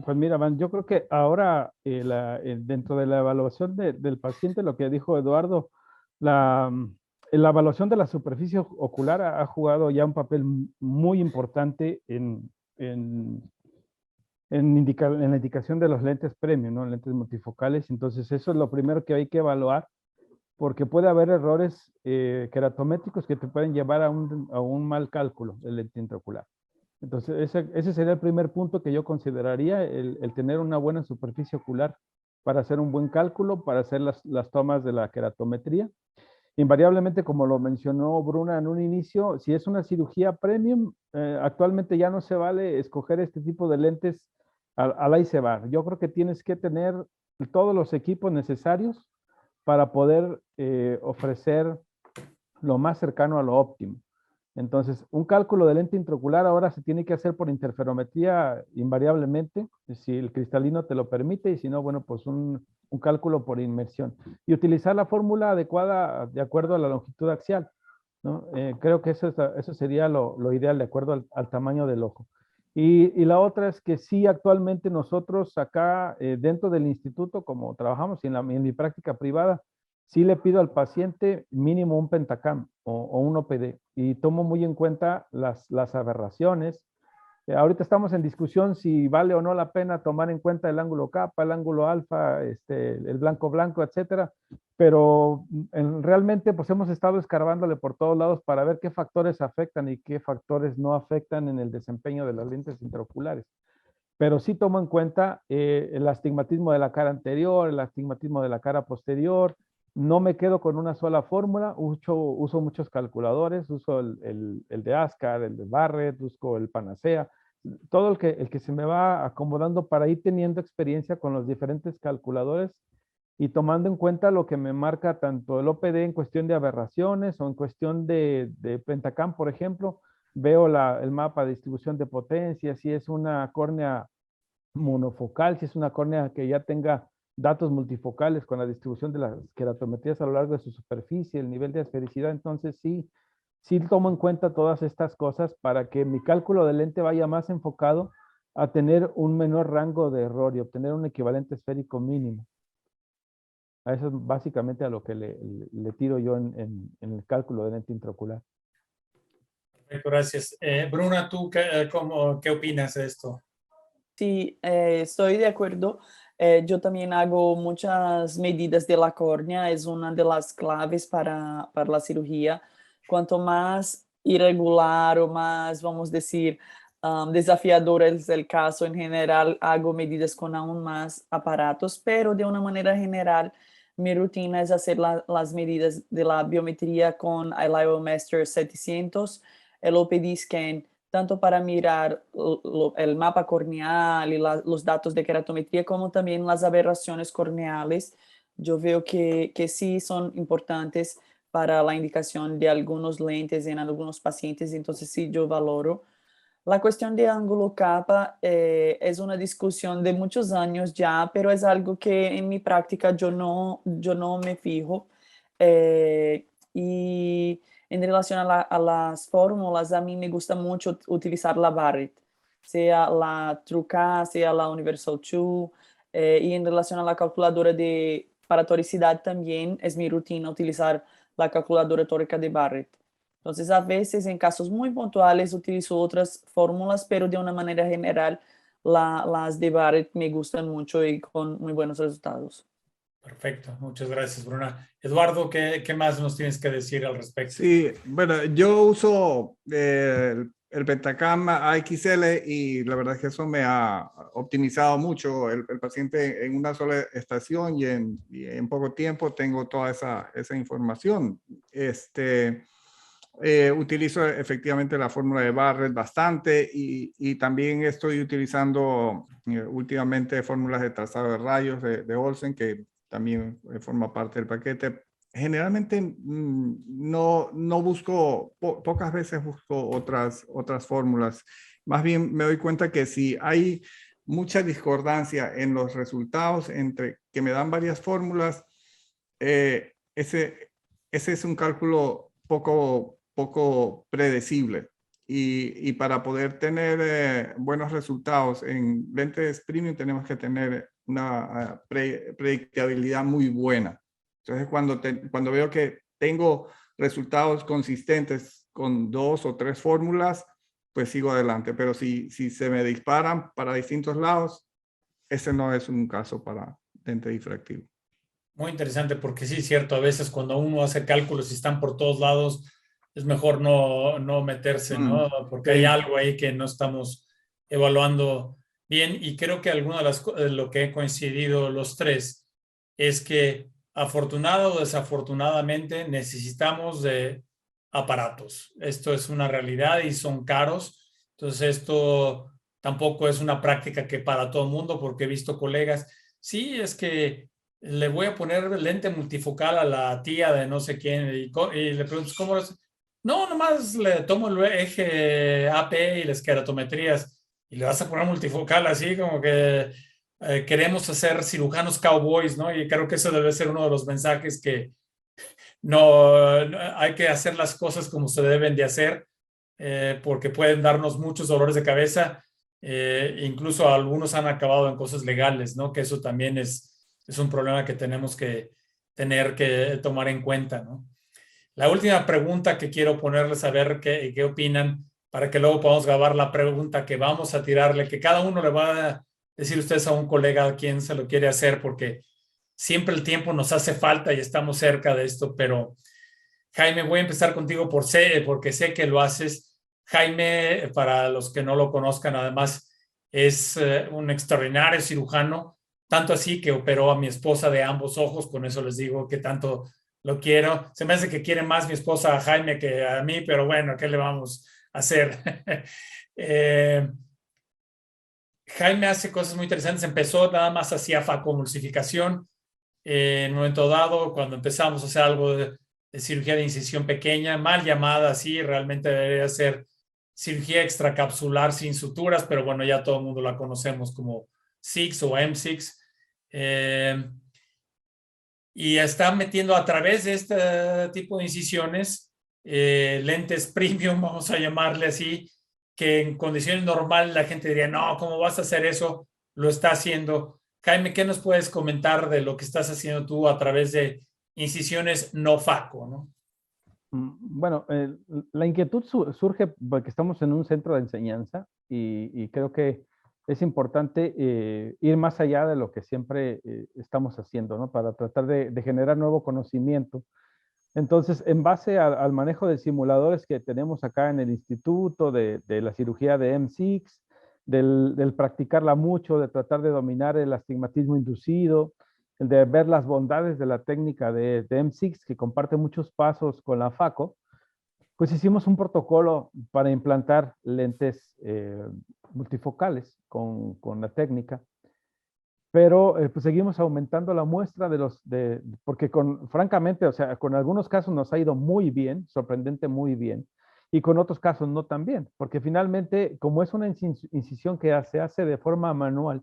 Pues mira, Van, yo creo que ahora dentro de la evaluación del paciente, lo que dijo Eduardo, la evaluación de la superficie ocular ha jugado ya un papel muy importante en la indicación de los lentes premium, ¿no? Lentes multifocales. Entonces, eso es lo primero que hay que evaluar, porque puede haber errores queratométricos que te pueden llevar a un mal cálculo del lente intraocular. Entonces, ese sería el primer punto que yo consideraría, el tener una buena superficie ocular para hacer un buen cálculo, para hacer las tomas de la queratometría. Invariablemente, como lo mencionó Bruna en un inicio, si es una cirugía premium, actualmente ya no se vale escoger este tipo de lentes al ahí se va. Yo creo que tienes que tener todos los equipos necesarios para poder ofrecer lo más cercano a lo óptimo. Entonces, un cálculo de lente intraocular ahora se tiene que hacer por interferometría invariablemente, si el cristalino te lo permite, y si no, bueno, pues un cálculo por inmersión. Y utilizar la fórmula adecuada de acuerdo a la longitud axial, ¿no? Creo que eso sería lo ideal de acuerdo al tamaño del ojo. Y la otra es que sí, actualmente nosotros acá dentro del instituto, como trabajamos en mi práctica privada, sí le pido al paciente mínimo un Pentacam o un OPD y tomo muy en cuenta las aberraciones. Ahorita estamos en discusión si vale o no la pena tomar en cuenta el ángulo kappa, el ángulo alfa, el blanco, etcétera, pero realmente pues hemos estado escarbándole por todos lados para ver qué factores afectan y qué factores no afectan en el desempeño de las lentes intraoculares. Pero sí tomo en cuenta el astigmatismo de la cara anterior, el astigmatismo de la cara posterior. No me quedo con una sola fórmula, uso muchos calculadores, uso el de Ascar, el de Barrett, uso el Panacea, todo el que se me va acomodando para ir teniendo experiencia con los diferentes calculadores y tomando en cuenta lo que me marca tanto el OPD en cuestión de aberraciones o en cuestión de Pentacam, por ejemplo. Veo el mapa de distribución de potencia, si es una córnea monofocal, si es una córnea que ya tenga datos multifocales con la distribución de las queratometrías a lo largo de su superficie, el nivel de esfericidad. Entonces sí tomo en cuenta todas estas cosas para que mi cálculo de lente vaya más enfocado a tener un menor rango de error y obtener un equivalente esférico mínimo. A eso es básicamente a lo que le tiro yo en el cálculo de lente intraocular. Perfecto, gracias. Bruna, ¿tú qué opinas de esto? Sí, estoy de acuerdo. Yo también hago muchas medidas de la córnea, es una de las claves para la cirugía. Cuanto más irregular o más, vamos a decir, desafiador es el caso, en general hago medidas con aún más aparatos, pero de una manera general, mi rutina es hacer las medidas de la biometría con el IOMaster 700, el OPD scan, tanto para mirar el mapa corneal y los datos de keratometría, como también las aberraciones corneales. Yo veo que sí son importantes para la indicación de algunos lentes en algunos pacientes, entonces sí yo valoro. La cuestión de ángulo capa es una discusión de muchos años ya, pero es algo que en mi práctica yo no me fijo. Y en relación a las fórmulas, a mí me gusta mucho utilizar la Barrett, sea la TrueCAD, sea la Universal 2. Y en relación a la calculadora para toricidad también es mi rutina utilizar la calculadora tórica de Barrett. Entonces, a veces, en casos muy puntuales, utilizo otras fórmulas, pero de una manera general, las de Barrett me gustan mucho y con muy buenos resultados. Perfecto, muchas gracias, Bruna. Eduardo, ¿qué más nos tienes que decir al respecto? Sí, bueno, yo uso el Pentacam AXL y la verdad es que eso me ha optimizado mucho el paciente en una sola estación y en poco tiempo tengo toda esa información. Utilizo efectivamente la fórmula de Barrett bastante y también estoy utilizando últimamente fórmulas de trazado de rayos de Olsen, que también forma parte del paquete. Generalmente no busco, pocas veces busco otras fórmulas. Más bien me doy cuenta que si hay mucha discordancia en los resultados entre que me dan varias fórmulas, ese es un cálculo poco predecible. Y para poder tener buenos resultados en lentes premium tenemos que tener una predictibilidad muy buena. Entonces, cuando veo que tengo resultados consistentes con 2 o 3 fórmulas, pues sigo adelante. Pero si se me disparan para distintos lados, ese no es un caso para lente difractivo. Muy interesante porque sí, es cierto, a veces cuando uno hace cálculos y están por todos lados, es mejor no meterse, ¿no? Porque hay algo ahí que no estamos evaluando bien y creo que alguna de lo que he coincidido los tres es que afortunado o desafortunadamente necesitamos de aparatos. Esto es una realidad y son caros. Entonces esto tampoco es una práctica que para todo el mundo porque he visto colegas, sí, es que le voy a poner lente multifocal a la tía de no sé quién y le pregunto, ¿cómo lo hace? No, nomás le tomo el eje AP y las keratometrías y le vas a poner multifocal así como que queremos hacer cirujanos cowboys, ¿no? Y creo que eso debe ser uno de los mensajes que no hay que hacer las cosas como se deben de hacer porque pueden darnos muchos dolores de cabeza. Incluso algunos han acabado en cosas legales, ¿no? Que eso también es un problema que tenemos que tener que tomar en cuenta, ¿no? La última pregunta que quiero ponerles a ver qué opinan para que luego podamos grabar la pregunta que vamos a tirarle, que cada uno le va a decir ustedes a un colega a quien se lo quiere hacer, porque siempre el tiempo nos hace falta y estamos cerca de esto, pero Jaime, voy a empezar contigo porque sé que lo haces. Jaime, para los que no lo conozcan, además es un extraordinario cirujano, tanto así que operó a mi esposa de ambos ojos, con eso les digo que tanto lo quiero. Se me hace que quiere más mi esposa a Jaime que a mí, pero bueno, ¿qué le vamos a hacer? Jaime hace cosas muy interesantes. Empezó nada más hacía facomulsificación. En un momento dado, cuando empezamos a hacer algo de cirugía de incisión pequeña, mal llamada así, realmente debería ser cirugía extracapsular sin suturas, pero bueno, ya todo el mundo la conocemos como SIX o M6. Y está metiendo a través de este tipo de incisiones lentes premium, vamos a llamarle así, que en condiciones normales la gente diría, no, ¿cómo vas a hacer eso? Lo está haciendo. Jaime, ¿qué nos puedes comentar de lo que estás haciendo tú a través de incisiones no faco, ¿no? Bueno, la inquietud surge porque estamos en un centro de enseñanza y creo que es importante ir más allá de lo que siempre estamos haciendo, ¿no? Para tratar de generar nuevo conocimiento. Entonces, en base al manejo de simuladores que tenemos acá en el instituto, de la cirugía de M6, del practicarla mucho, de tratar de dominar el astigmatismo inducido, el de ver las bondades de la técnica de M6, que comparte muchos pasos con la FACO, pues hicimos un protocolo para implantar lentes multifocales con la técnica. Pero pues seguimos aumentando la muestra porque francamente, o sea, con algunos casos nos ha ido muy bien, sorprendente muy bien, y con otros casos no tan bien, porque finalmente, como es una incisión que se hace de forma manual,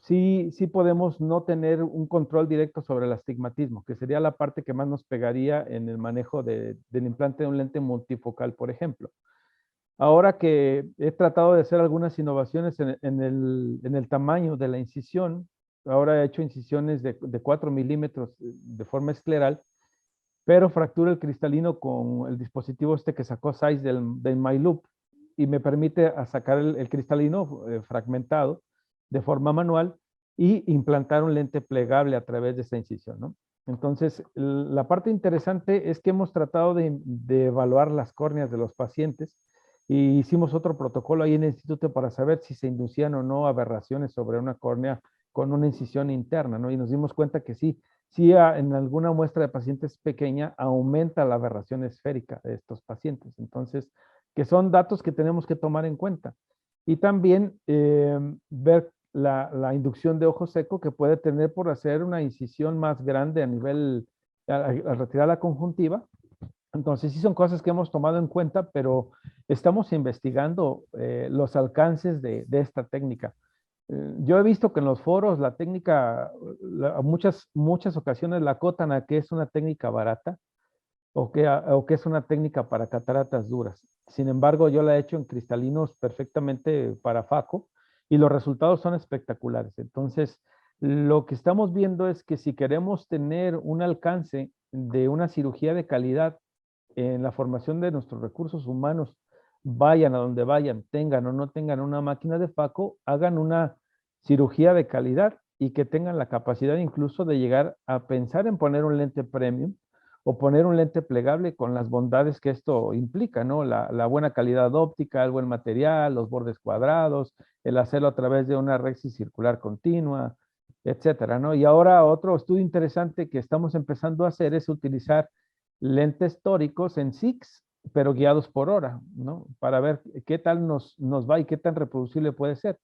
sí podemos no tener un control directo sobre el astigmatismo, que sería la parte que más nos pegaría en el manejo del implante de un lente multifocal, por ejemplo. Ahora que he tratado de hacer algunas innovaciones en el tamaño de la incisión, ahora he hecho incisiones de 4 milímetros de forma escleral, pero fractura el cristalino con el dispositivo este que sacó Zeiss del MyLoop y me permite sacar el cristalino fragmentado de forma manual y implantar un lente plegable a través de esta incisión, ¿no? Entonces, la parte interesante es que hemos tratado de evaluar las córneas de los pacientes y hicimos otro protocolo ahí en el instituto para saber si se inducían o no aberraciones sobre una córnea con una incisión interna, ¿no? Y nos dimos cuenta que sí en alguna muestra de pacientes pequeña aumenta la aberración esférica de estos pacientes. Entonces, que son datos que tenemos que tomar en cuenta. Y también ver la inducción de ojo seco que puede tener por hacer una incisión más grande a nivel, al retirar la conjuntiva. Entonces, sí son cosas que hemos tomado en cuenta, pero estamos investigando los alcances de esta técnica. Yo he visto que en los foros la técnica, muchas ocasiones la acotan a que es una técnica barata o que es una técnica para cataratas duras. Sin embargo, yo la he hecho en cristalinos perfectamente para FACO y los resultados son espectaculares. Entonces, lo que estamos viendo es que si queremos tener un alcance de una cirugía de calidad en la formación de nuestros recursos humanos, vayan a donde vayan, tengan o no tengan una máquina de FACO, hagan una cirugía de calidad y que tengan la capacidad incluso de llegar a pensar en poner un lente premium o poner un lente plegable con las bondades que esto implica, ¿no? La buena calidad óptica, el buen material, los bordes cuadrados, el hacerlo a través de una rexis circular continua, etcétera, ¿no? Y ahora otro estudio interesante que estamos empezando a hacer es utilizar lentes tóricos en SIX, pero guiados por hora, ¿no? Para ver qué tal nos va y qué tan reproducible puede ser.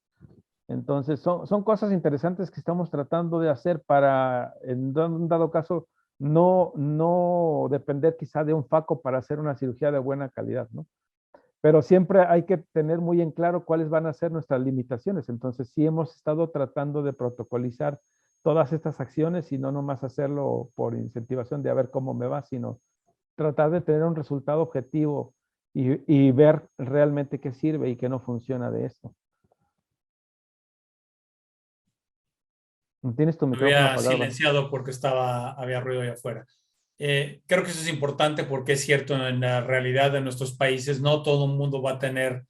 Entonces, son cosas interesantes que estamos tratando de hacer para, en un dado caso, no depender quizá de un FACO para hacer una cirugía de buena calidad, ¿no? Pero siempre hay que tener muy en claro cuáles van a ser nuestras limitaciones. Entonces, sí hemos estado tratando de protocolizar todas estas acciones y no nomás hacerlo por incentivación de a ver cómo me va, sino tratar de tener un resultado objetivo y ver realmente qué sirve y qué no funciona de esto. Tienes tu micrófono Había apagado. silenciado porque había ruido ahí afuera. Creo que eso es importante porque es cierto, en la realidad de nuestros países no todo el mundo va a tener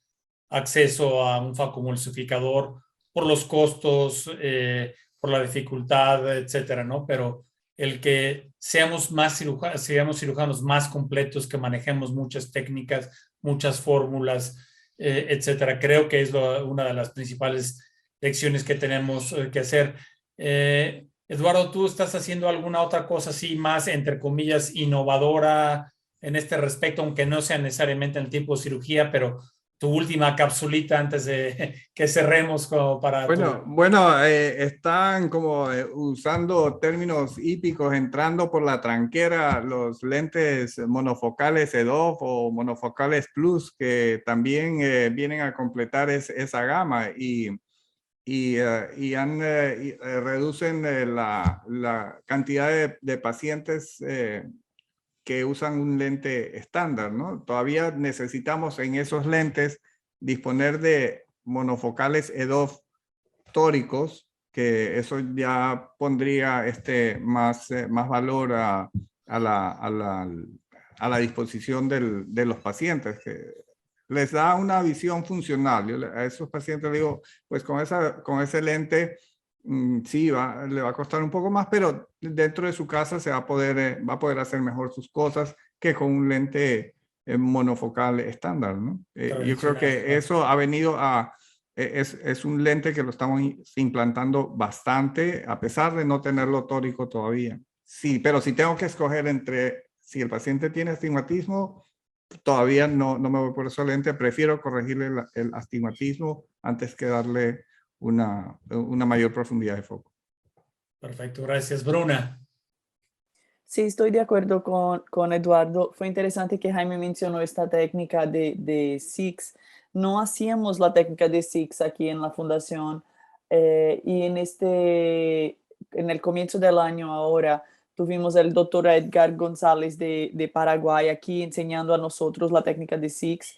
acceso a un facomulsificador por los costos, por la dificultad, etcétera, ¿no? Pero el que seamos cirujanos más completos, que manejemos muchas técnicas, muchas fórmulas, etcétera, creo que es una de las principales lecciones que tenemos que hacer. Eduardo, ¿tú estás haciendo alguna otra cosa así más, entre comillas, innovadora en este respecto, aunque no sea necesariamente en el tipo de cirugía, pero tu última capsulita antes de que cerremos como para... Están como usando términos hípicos, entrando por la tranquera, los lentes monofocales EDOF o monofocales Plus, que también vienen a completar esa gama reducen la cantidad de pacientes que usan un lente estándar, ¿no? Todavía necesitamos en esos lentes disponer de monofocales EDOF tóricos, que eso ya pondría más valor a la disposición de los pacientes. les da una visión funcional. Yo a esos pacientes les digo, pues con ese lente, sí, le va a costar un poco más, pero dentro de su casa va a poder hacer mejor sus cosas que con un lente monofocal estándar, ¿no? Yo creo que eso ha venido es un lente que lo estamos implantando bastante, a pesar de no tenerlo tórico todavía. Sí, pero si tengo que escoger si el paciente tiene astigmatismo, todavía no me voy por ese lente. Prefiero corregirle el astigmatismo antes que darle una mayor profundidad de foco. Perfecto, gracias. Bruna. Sí, estoy de acuerdo con Eduardo. Fue interesante que Jaime mencionó esta técnica de SIX. No hacíamos la técnica de SIX aquí en la fundación y en el comienzo del año ahora tuvimos el doctor Edgar González de Paraguay aquí enseñando a nosotros la técnica de SIX.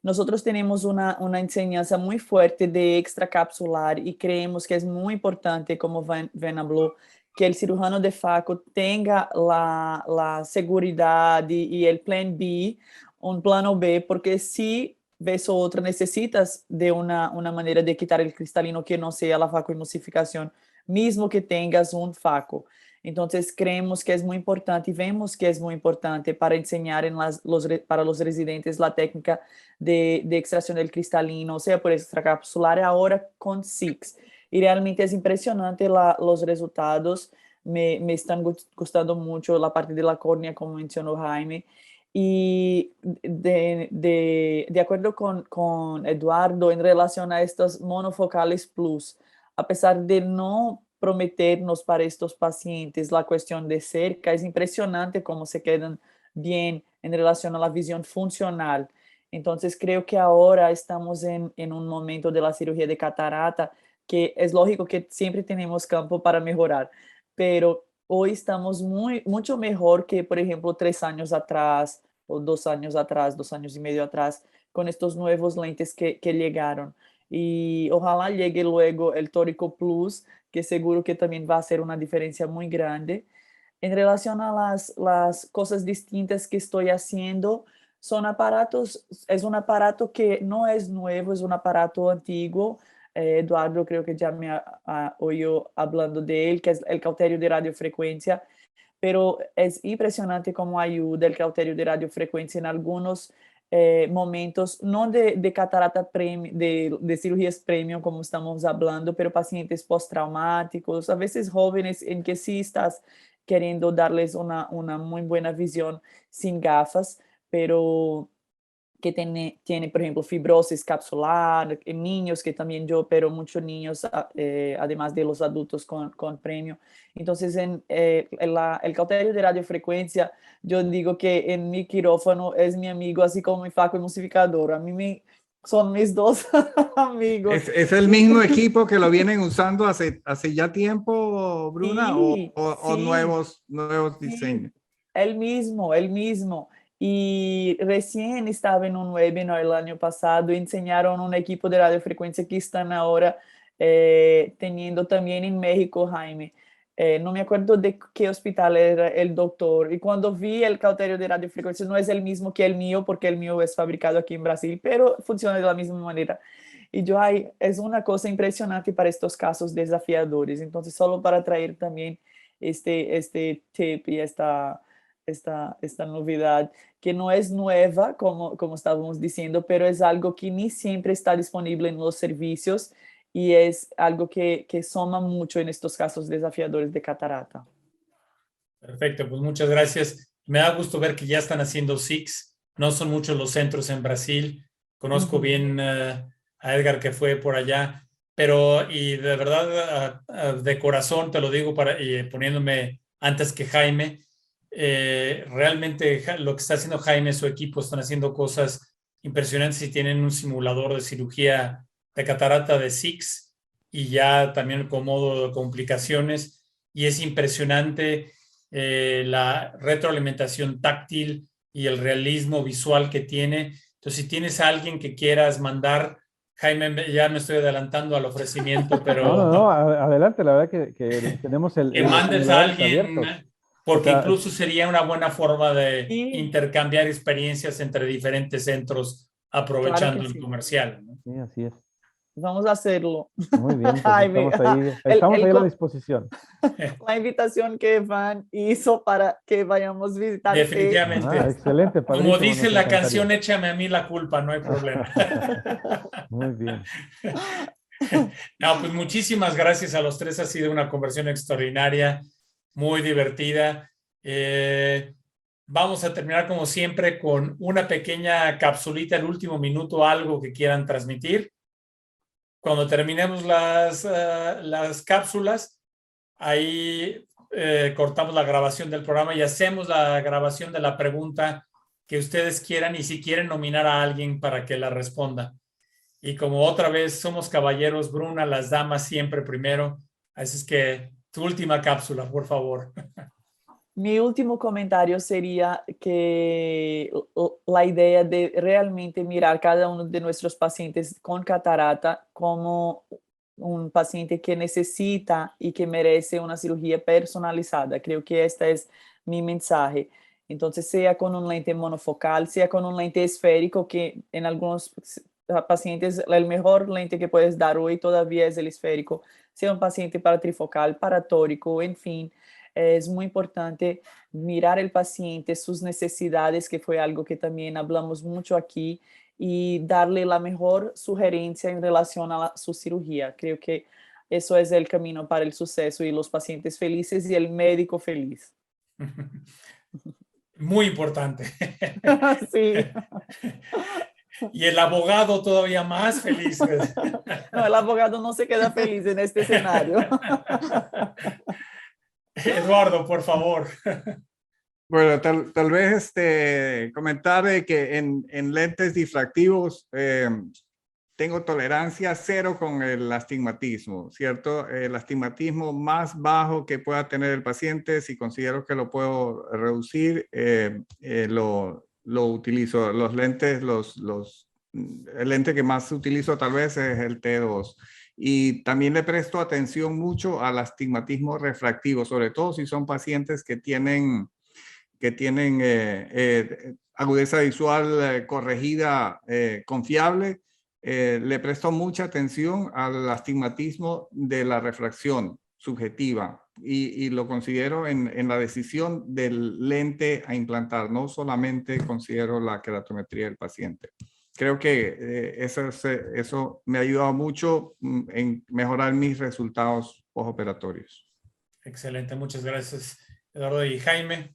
Nosotros tenemos una enseñanza muy fuerte de extracapsular y creemos que es muy importante, como Van habló, que el cirujano de faco tenga la seguridad y el plan B, un plano B, porque si ves otra necesitas de una manera de quitar el cristalino que no sea la facoemulsificación, mismo que tengas un faco. Entonces creemos que es muy importante y vemos que es muy importante para enseñar para los residentes la técnica de extracción del cristalino, sea por extracapsular ahora con SIX. Y realmente es impresionante los resultados. Me están gustando mucho la parte de la córnea, como mencionó Jaime. Y de acuerdo con Eduardo en relación a estos monofocales plus, a pesar de no prometernos para estos pacientes la cuestión de cerca, es impresionante cómo se quedan bien en relación a la visión funcional. Entonces creo que ahora estamos en un momento de la cirugía de catarata que es lógico que siempre tenemos campo para mejorar, pero hoy estamos mucho mejor que, por ejemplo, 3 años atrás o 2 años atrás, 2 años y medio atrás, con estos nuevos lentes que llegaron. Y ojalá llegue luego el Tórico Plus, que seguro que también va a hacer una diferencia muy grande. En relación a las cosas distintas que estoy haciendo, son aparatos, es un aparato que no es nuevo, es un aparato antiguo. Eduardo creo que ya me oyó hablando de él, que es el cauterio de radiofrecuencia, pero es impresionante cómo ayuda el cauterio de radiofrecuencia en algunos momentos, no de catarata premium, de cirugías premium como estamos hablando, pero pacientes postraumáticos, a veces jóvenes en que sí estás queriendo darles una muy buena visión sin gafas, pero que tiene, por ejemplo, fibrosis capsular, en niños, que también yo opero muchos niños, además de los adultos con premio. Entonces, el cauterio de radiofrecuencia, yo digo que en mi quirófano es mi amigo, así como mi facoemulsificador. A mí son mis dos amigos. ¿Es el mismo equipo que lo vienen usando hace ya tiempo, Bruna, Sí, o sí, nuevos sí, diseños? el mismo. Y recién estaba en un webinar el año pasado, enseñaron un equipo de radiofrecuencia que están ahora teniendo también en México, Jaime. No me acuerdo de qué hospital era el doctor. Y cuando vi el cauterio de radiofrecuencia, no es el mismo que el mío, porque el mío es fabricado aquí en Brasil, pero funciona de la misma manera. Y yo, es una cosa impresionante para estos casos desafiadores. Entonces, solo para traer también este tip y esta novedad, que no es nueva, como estábamos diciendo, pero es algo que ni siempre está disponible en los servicios y es algo que suma mucho en estos casos desafiadores de catarata. Perfecto, pues muchas gracias. Me da gusto ver que ya están haciendo SIX. No son muchos los centros en Brasil. Conozco bien a Edgar, que fue por allá, pero y de verdad, de corazón te lo digo poniéndome antes que Jaime, realmente lo que está haciendo Jaime y su equipo están haciendo cosas impresionantes y tienen un simulador de cirugía de catarata de SIX y ya también con modo de complicaciones, y es impresionante la retroalimentación táctil y el realismo visual que tiene. Entonces, si tienes a alguien que quieras mandar, Jaime, ya me estoy adelantando al ofrecimiento, pero No, adelante, la verdad que tenemos que los mandes a simuladores alguien, abiertos. porque O sea, incluso sería una buena forma de Sí. intercambiar experiencias entre diferentes centros aprovechando que el sí. comercial, ¿no? Sí, así es. Vamos a hacerlo. Muy bien, pues Jaime. estamos ahí a la co- disposición. La invitación que Van hizo para que vayamos a visitarte. Definitivamente. Excelente, Como padrísimo, dice nos la encantaría. canción, échame a mí la culpa, no hay problema. Muy bien. No, pues muchísimas gracias a los tres. Ha sido una conversación extraordinaria, muy divertida. Vamos a terminar como siempre con una pequeña capsulita, el último minuto, algo que quieran transmitir. Cuando terminemos las cápsulas, ahí cortamos la grabación del programa y hacemos la grabación de la pregunta que ustedes quieran y si quieren nominar a alguien para que la responda. Y como otra vez somos caballeros, Bruna, las damas siempre primero. Así es que tu última cápsula, por favor. Mi último comentario sería que la idea de realmente mirar cada uno de nuestros pacientes con catarata como un paciente que necesita y que merece una cirugía personalizada. Creo que esta es mi mensaje. Entonces, sea con un lente monofocal, sea con un lente esférico, que en algunos pacientes el mejor lente que puedes dar hoy todavía es el esférico, sea un paciente para trifocal, para tórico, en fin. Es muy importante mirar el paciente, sus necesidades, que fue algo que también hablamos mucho aquí, y darle la mejor sugerencia en relación a su cirugía. Creo que eso es el camino para el suceso y los pacientes felices y el médico feliz. Muy importante. Sí. Y el abogado todavía más feliz. No, el abogado no se queda feliz en este escenario. Eduardo, por favor. Bueno, tal vez comentar que en lentes difractivos tengo tolerancia cero con el astigmatismo, ¿cierto? El astigmatismo más bajo que pueda tener el paciente, si considero que lo puedo reducir, lo utilizo. Los lentes, el lente que más utilizo tal vez es el T2. Y también le presto atención mucho al astigmatismo refractivo, sobre todo si son pacientes que tienen agudeza visual corregida confiable. Le presto mucha atención al astigmatismo de la refracción subjetiva y lo considero en la decisión del lente a implantar. No solamente considero la queratometría del paciente. Creo que eso me ha ayudado mucho en mejorar mis resultados postoperatorios. Excelente, muchas gracias, Eduardo. Y Jaime.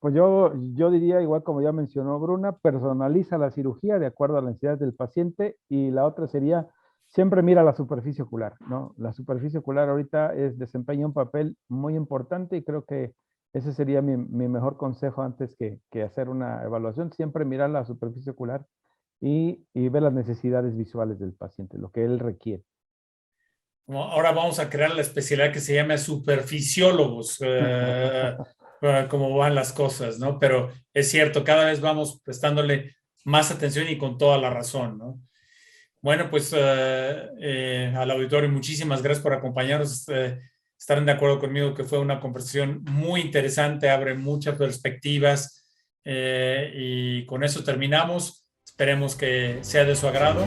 Pues yo diría, igual como ya mencionó Bruna, personaliza la cirugía de acuerdo a la necesidad del paciente, y la otra sería, siempre mira la superficie ocular, ¿no? La superficie ocular ahorita desempeña un papel muy importante, y creo que ese sería mi mejor consejo antes que hacer una evaluación. Siempre mirar la superficie ocular y ver las necesidades visuales del paciente, lo que él requiere. Ahora vamos a crear la especialidad que se llama superficiólogos, cómo van las cosas, ¿no? Pero es cierto, cada vez vamos prestándole más atención y con toda la razón, ¿no? Bueno, pues al auditorio, muchísimas gracias por acompañarnos. Estarán de acuerdo conmigo que fue una conversación muy interesante, abre muchas perspectivas, y con eso terminamos. Esperemos que sea de su agrado.